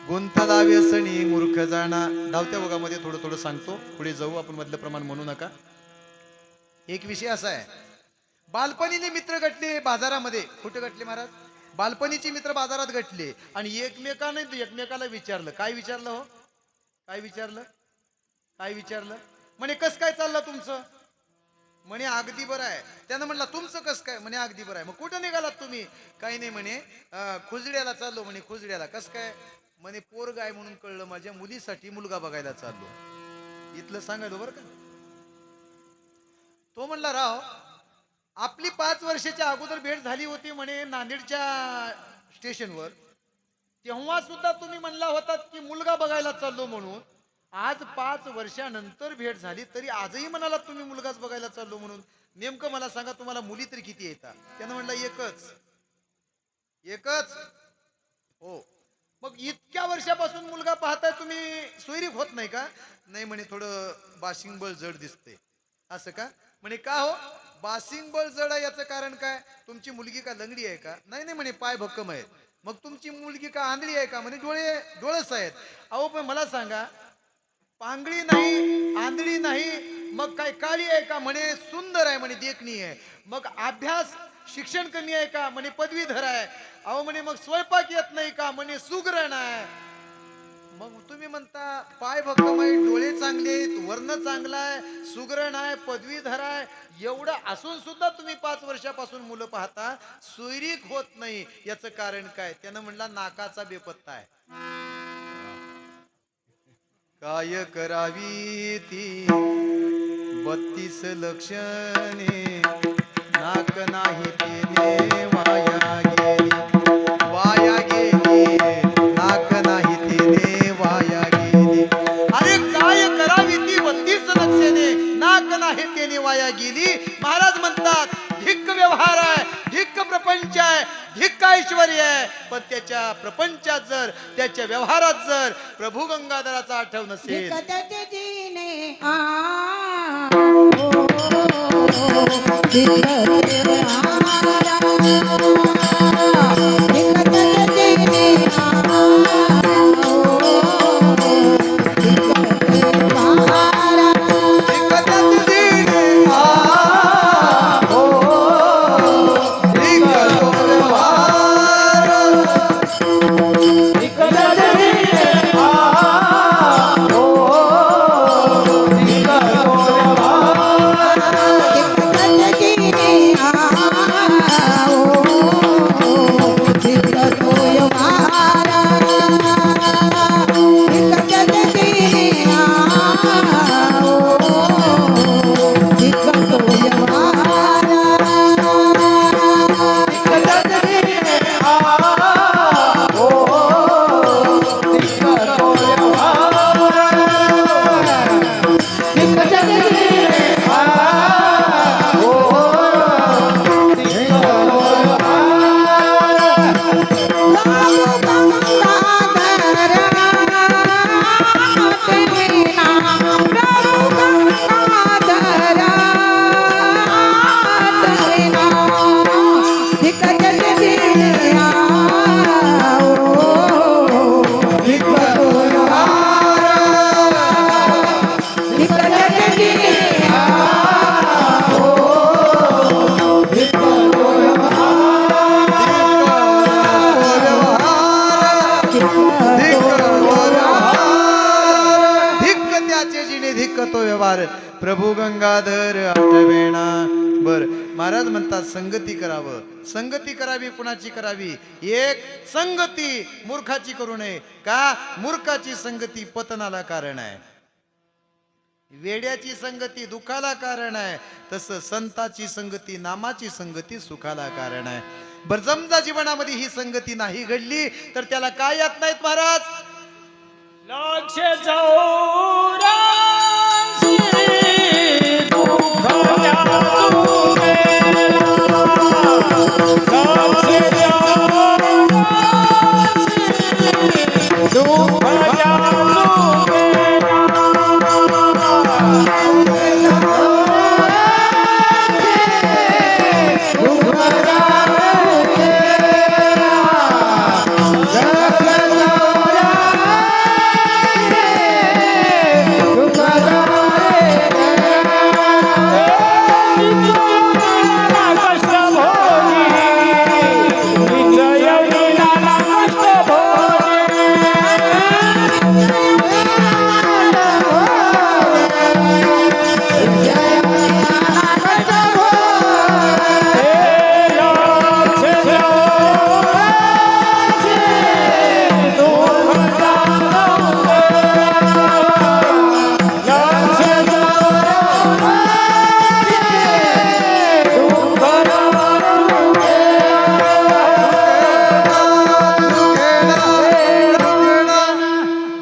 गुंतला व्यसनी मूर्ख जाणा. धावत्या बघामध्ये थोडं थोडं सांगतो, पुढे जाऊ आपण, मधलं प्रमाण म्हणू नका. एक विषय असा आहे, बालपणीने मित्र गटले बाजारामध्ये. कुठे गटले महाराज? बालपणीचे मित्र बाजारात गटले आणि एकमेकाला विचारलं. काय विचारलं हो? काय विचारलं? काय विचारलं? म्हणे कस काय चाललं तुमचं? म्हणे अगदी बरं आहे. त्यानं म्हणला तुमचं कस काय? म्हणे अगदी बरं आहे. मग कुठं निघालात तुम्ही? काही नाही म्हणे, खुजड्याला चाललो. म्हणे खुजड्याला कस काय? म्हणे पोरग आहे म्हणून कळलं, माझ्या मुलीसाठी मुलगा बघायला चाललो. इथलं सांगायलो बरं का. तो म्हणला राव आपली 5 वर्षाच्या अगोदर भेट झाली होती म्हणे नांदेडच्या स्टेशनवर, तेव्हा सुद्धा तुम्ही म्हणला होतात की मुलगा बघायला चाललो म्हणून. आज 5 वर्षानंतर भेट झाली तरी आजही म्हणाला तुम्ही मुलगाच बघायला चाललो म्हणून. नेमकं मला सांगा तुम्हाला मुली तरी किती येतात? त्यानं म्हणला एकच. एकच? हो. मग इतक्या वर्षापासून मुलगा पाहताय तुम्ही, सोयरीक होत नाही का? नाही म्हणे, थोडं बाशिंग बळ जड दिसते. असं का? म्हणे का हो? बाशिंग बळ जड आहे याचं कारण काय? तुमची मुलगी का लंगडी आहे का? नाही नाही म्हणे, पाय भक्कम आहेत. मग तुमची मुलगी का आंधळी आहे का? म्हणे डोळस आहेत. अहो पण मला सांगा, पांगळी नाही, आंधळी नाही, मग काय काळी आहे का? म्हणे सुंदर आहे, म्हणे देखणी आहे. मग अभ्यास शिक्षण कमी आहे का? म्हणे पदवीधर आहे. अहो म्हणे मग स्वयंपाक येत नाही का? म्हणे सुगरण आहे. मग तुम्ही म्हणता पाय भक्कम आहे, डोळे चांगले आहेत, वर्ण चांगला आहे, सुगरण आहे, पदवीधर आहे, एवढं असून सुद्धा तुम्ही 5 वर्षापासून मुलं पाहता, सोयरीक होत नाही. याचं कारण काय? त्यानं म्हणला नाकाचा बेपत्ता आहे. काय करावी ती 32 लक्षणे, नाक नाही तिने वाया गेली, वाया गेली, नाक नाही तिने वाया गेली. अरे काय करावी ती 32 लक्षणे, नाक नाही तिने वाया गेली. महाराज म्हणतात धिक्क व्यवहार आहे, धिक्क प्रपंच आहे, धिक्क ऐश्वर्य आहे. पण त्याच्या प्रपंचात जर, त्याच्या व्यवहारात जर प्रभू गंगाधराचा आठव नसेल, धिक्क त्याचे जिने धिक्क तो व्यवहार प्रभू गंगाधर आठवेणा. बर महाराज म्हणतात संगती करावं. संगती करावी कुणाची करावी? एक संगती मूर्खाची करू नये. का? मूर्खाची संगती पतनाला कारण आहे, वेड्याची संगती दुःखाला कारण आहे. तसं संताची संगती नामाची संगती सुखाला कारण आहे. बर समजा जीवनामध्ये ही संगती नाही घडली तर त्याला काय येत नाहीत महाराज? लक्ष चौऱ्याऐंशी दुःख त्याचुके.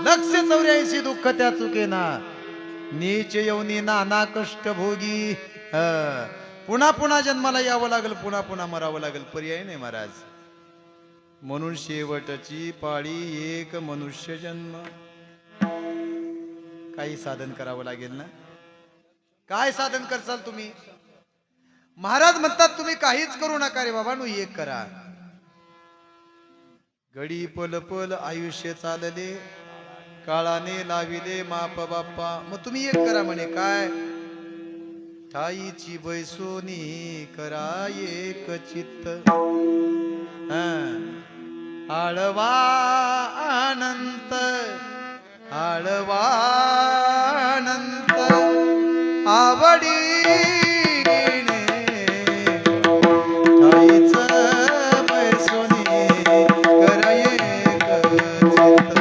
लक्ष चौऱ्याऐंशी दुःख त्या चुकेना. नीच येऊनी नाना कष्ट भोगी. पुन्हा पुन्हा जन्माला यावं लागेल, पुन्हा पुन्हा मरावं लागेल, पर्याय नाही महाराज. म्हणून शेवटची पाळी एक मनुष्य जन्म. काही साधन करावं लागेल ना. काय साधन करसाल तुम्ही? महाराज म्हणतात तुम्ही काहीच करू नका रे बाबा, एक करा. घडी पल पल आयुष्य चालले, काळाने लाविले माप बाप्पा. मग तुम्ही एक करा म्हणे, काय? ठाईची बैसोनी करा एक चित्त. आळवा अनंत, आळवा अनंत आवडीने ठाईच बैसोनी करा एक चित्त.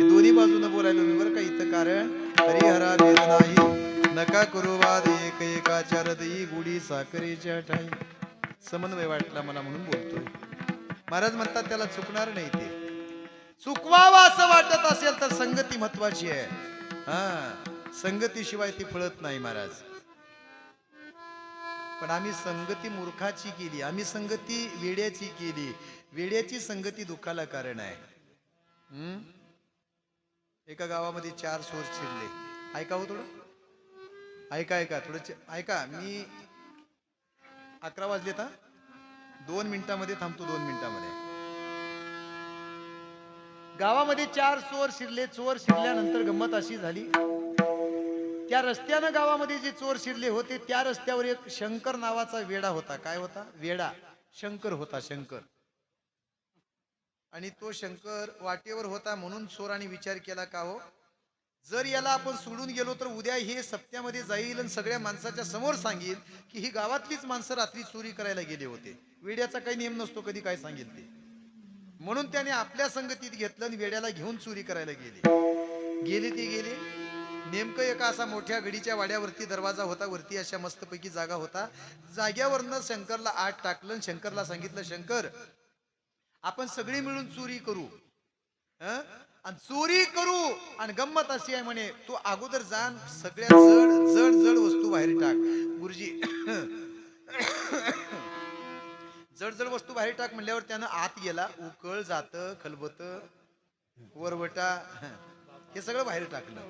दोन्ही बाजूने बोलायलो मी बरं का इथं. कारण हरिहरा भेद नाही, नका करू वाद एक एकाच्या हृदयी गुढी साखरेच्या ठाई. समन्वय वाटला मला म्हणून बोलतोय. महाराज म्हणतात त्याला चुकणार नाही. ते चुकवावा असं वाटत असेल तर संगती महत्वाची आहे. संगतीशिवाय ती फळत नाही महाराज. पण आम्ही संगती मूर्खाची केली, आम्ही संगती वेड्याची केली. वेड्याची संगती दुःखाला कारण आहे. एका गावामध्ये 4 चोर शिरले. ऐका हो थोडं, ऐका थोडं ऐका. मी 11 वाजले तर 2 मिनिटांमध्ये थांबतो. 2 मिनिटांमध्ये गावामध्ये 4 चोर शिरले. चोर शिरल्यानंतर गंमत अशी झाली, त्या रस्त्यानं गावामध्ये जे चोर शिरले होते त्या रस्त्यावर एक शंकर नावाचा वेडा होता. काय होता? वेडा. शंकर होता, शंकर. आणि तो शंकर वाटेवर होता. म्हणून चोरांनी विचार केला, का हो, जर याला आपण सोडून गेलो तर उद्या हे सप्त्यामध्ये जाईल आणि सगळ्या माणसाच्या समोर सांगेल की ही गावातलीच माणसं रात्री चोरी करायला गेले होते. वेड्याचा काही नियम नसतो कधी काय सांगेल ते. म्हणून त्याने आपल्या संगतीत घेतलं आणि वेड्याला घेऊन चोरी करायला गेले. ते गेले. नेमकं एका असा मोठ्या गडीच्या वाड्यावरती दरवाजा होता. वरती अशा मस्तपैकी जागा होता. जाग्यावरनं शंकरला आत टाकलं. शंकरला सांगितलं, शंकर आपण सगळी मिळून चोरी करू. आणि चोरी करू. आणि गंमत अशी आहे म्हणे, तू अगोदर जाण सगळ्या जड वस्तू बाहेर टाक. गुरुजी जड वस्तू बाहेर टाक म्हणल्यावर त्यानं आत गेला. उकळ, जात, खलबत, वरवटा हे सगळं बाहेर टाकलं.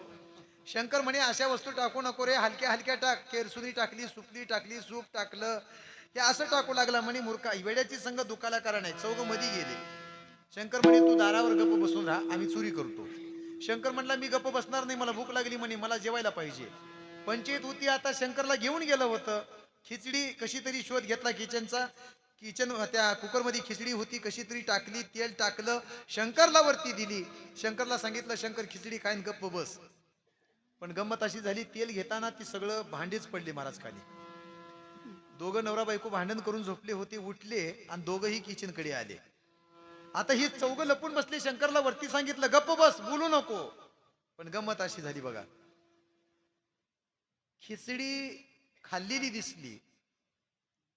शंकर म्हणे अशा वस्तू टाकू नको रे, हलक्या टाक. केरसुनी टाकली, सुपली टाकली, सूप टाकलं, हे असं टाकू लागला म्हणे मूर्खा वेड्याची संग दुखाला कारण आहे. चौघ मध्ये गेले. शंकर म्हणे तू दारावर गप्प बसून राहा, आम्ही चोरी करतो. शंकर म्हणला मी गप्प बसणार नाही, मला भूक लागली म्हणे, मला जेवायला पाहिजे. पंचायत होती आता, शंकरला घेऊन गेलं होतं. खिचडी कशी तरी शोध घेतला किचनचा. किचन त्या कुकरमध्ये खिचडी होती, कशी तरी टाकली, तेल टाकलं, शंकरला वरती दिली. शंकरला सांगितलं शंकर खिचडी खाईन गप्प बस. पण गंमत अशी झाली, तेल घेताना ती सगळं भांडीच पडली महाराज खाली. दोघं नवरा बायको भांडण करून झोपले होते, उठले आणि दोघंही किचन कडे आले. आता ही चौघ लपून बसले. शंकरला वरती सांगितलं गप्प बस, बोलू नको. पण गंमत अशी झाली बघा, खिचडी खाल्लेली दिसली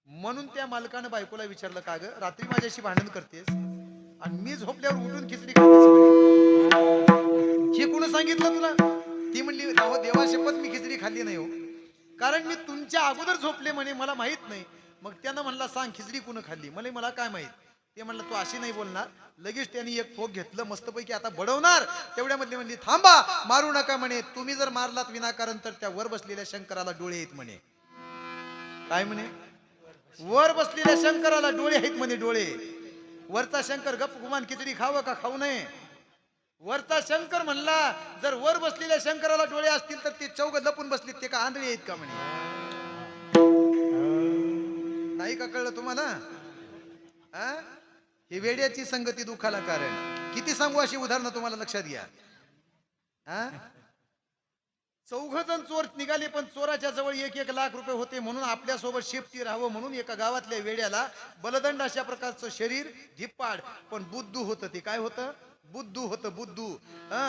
म्हणून त्या मालकानं बायकोला विचारलं का ग रात्री माझ्याशी भांडण करतेस आणि मी झोपल्यावर उठून खिचडी खातेस? हे कोण सांगितलं तुला? ती म्हणली राव देवा शपथ मी खिचडी खाल्ली नाही हो, कारण मी तुमच्या अगोदर झोपले म्हणे, मला माहित नाही. मग त्यानं म्हणला सांग खिचडी कोण खाल्ली? मला काय माहित. ते म्हणलं तू अशी नाही बोलणार. लगेच त्यांनी एक फोक घेतलं मस्तपैकी, आता बडवणार. तेवढ्यामधली म्हणली थांबा, मारू नका म्हणे, तुम्ही जर मारलात विनाकारण तर त्या वर बसलेल्या शंकराला डोळे आहेत म्हणे. काय म्हणे? वर बसलेल्या शंकराला डोळे आहेत म्हणे, डोळे. वरचा शंकर गप गुमान खिचडी खावं का खाऊ नये? वरचा शंकर म्हणला जर वर बसलेल्या शंकराला डोळे असतील तर ते चौघ लपून बसलीत ते का आंधळी आहेत का म्हणे? नाही का कळलं तुम्हाला? हे वेड्याची संगती दुखाला कारण. किती सांगू अशी उदाहरणं तुम्हाला लक्षात घ्या. चौघ जण चोर निघाले, पण चोराच्या जवळ 1-1 लाख रुपये होते. म्हणून आपल्या सोबत शेफ्टी राहावं म्हणून एका गावातल्या वेड्याला बलदंड अशा प्रकारचं शरीर, धिप्पाड, पण बुद्धू होतं. ते काय होतं? बुद्धू होतं, बुद्धू.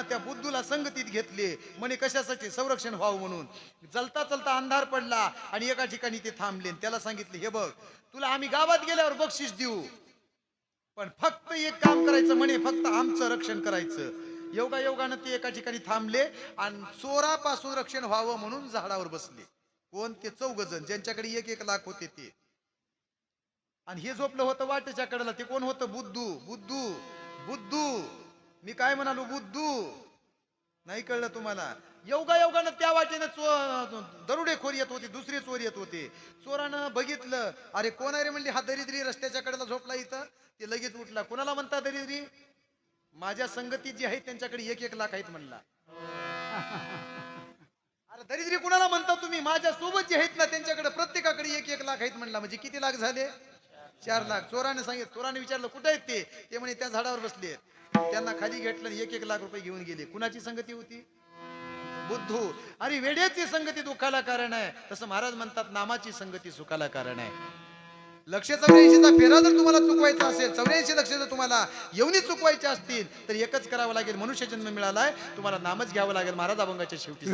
त्या बुद्धूला संगतीत घेतले म्हणे कशासाठी? संरक्षण व्हावं म्हणून. चलता चलता अंधार पडला आणि एका ठिकाणी ते थांबले. त्याला सांगितले हे बघ तुला आम्ही गावात गेल्यावर बक्षीस देऊ, पण फक्त एक काम करायचं म्हणे, फक्त आमचं रक्षण करायचं. योगायोगानं ते एका ठिकाणी थांबले आणि चोरापासून रक्षण व्हावं म्हणून झाडावर बसले. कोण? ते चौघ जण ज्यांच्याकडे 1-1 लाख होते ते. आणि हे झोपलं होतं वाटेच्या कडेला. ते कोण होतं? बुद्धू. बुद्धू बुद्धू मी काय म्हणालो? बुद्धू. नाही कळलं तुम्हाला? योगायोगानं त्या वाटेनं दरोडेखोर येत होते, दुसरे चोर येत होते. चोरानं बघितलं, अरे कोण आहे रे म्हणली, हा दरिद्री रस्त्याच्या कडेला झोपला इथं. ते लगेच उठला. कोणाला म्हणता दरिद्री? माझ्या संगतीत जी आहे त्यांच्याकडे 1-1 लाख आहेत म्हणला. अरे दरिद्री कुणाला म्हणता तुम्ही? माझ्या सोबत जे आहेत ना त्यांच्याकडे प्रत्येकाकडे 1-1 लाख आहेत म्हणला. म्हणजे किती लाख झाले? 4 लाख. चोराने सांगितलं, चोराने विचारलं कुठे आहेत ते? ते म्हणे त्या झाडावर बसले. त्यांना खाली घेतलं, 1-1 लाख रुपये घेऊन गेले. कुणाची संगती होती? बुद्धू. अरे वेड्याची संगती दुःखाला कारण आहे, तसं महाराज म्हणतात नामाची संगती सुखाला कारण आहे. लक्ष 84चा फेरा जर तुम्हाला चुकवायचा असेल, 84 लक्ष जर तुम्हाला येऊनी चुकवायचे असतील तर एकच करावं लागेल. मनुष्य जन्म मिळालाय, तुम्हाला नामच घ्यावं लागेल. महाराज अभंगाच्या शेवटी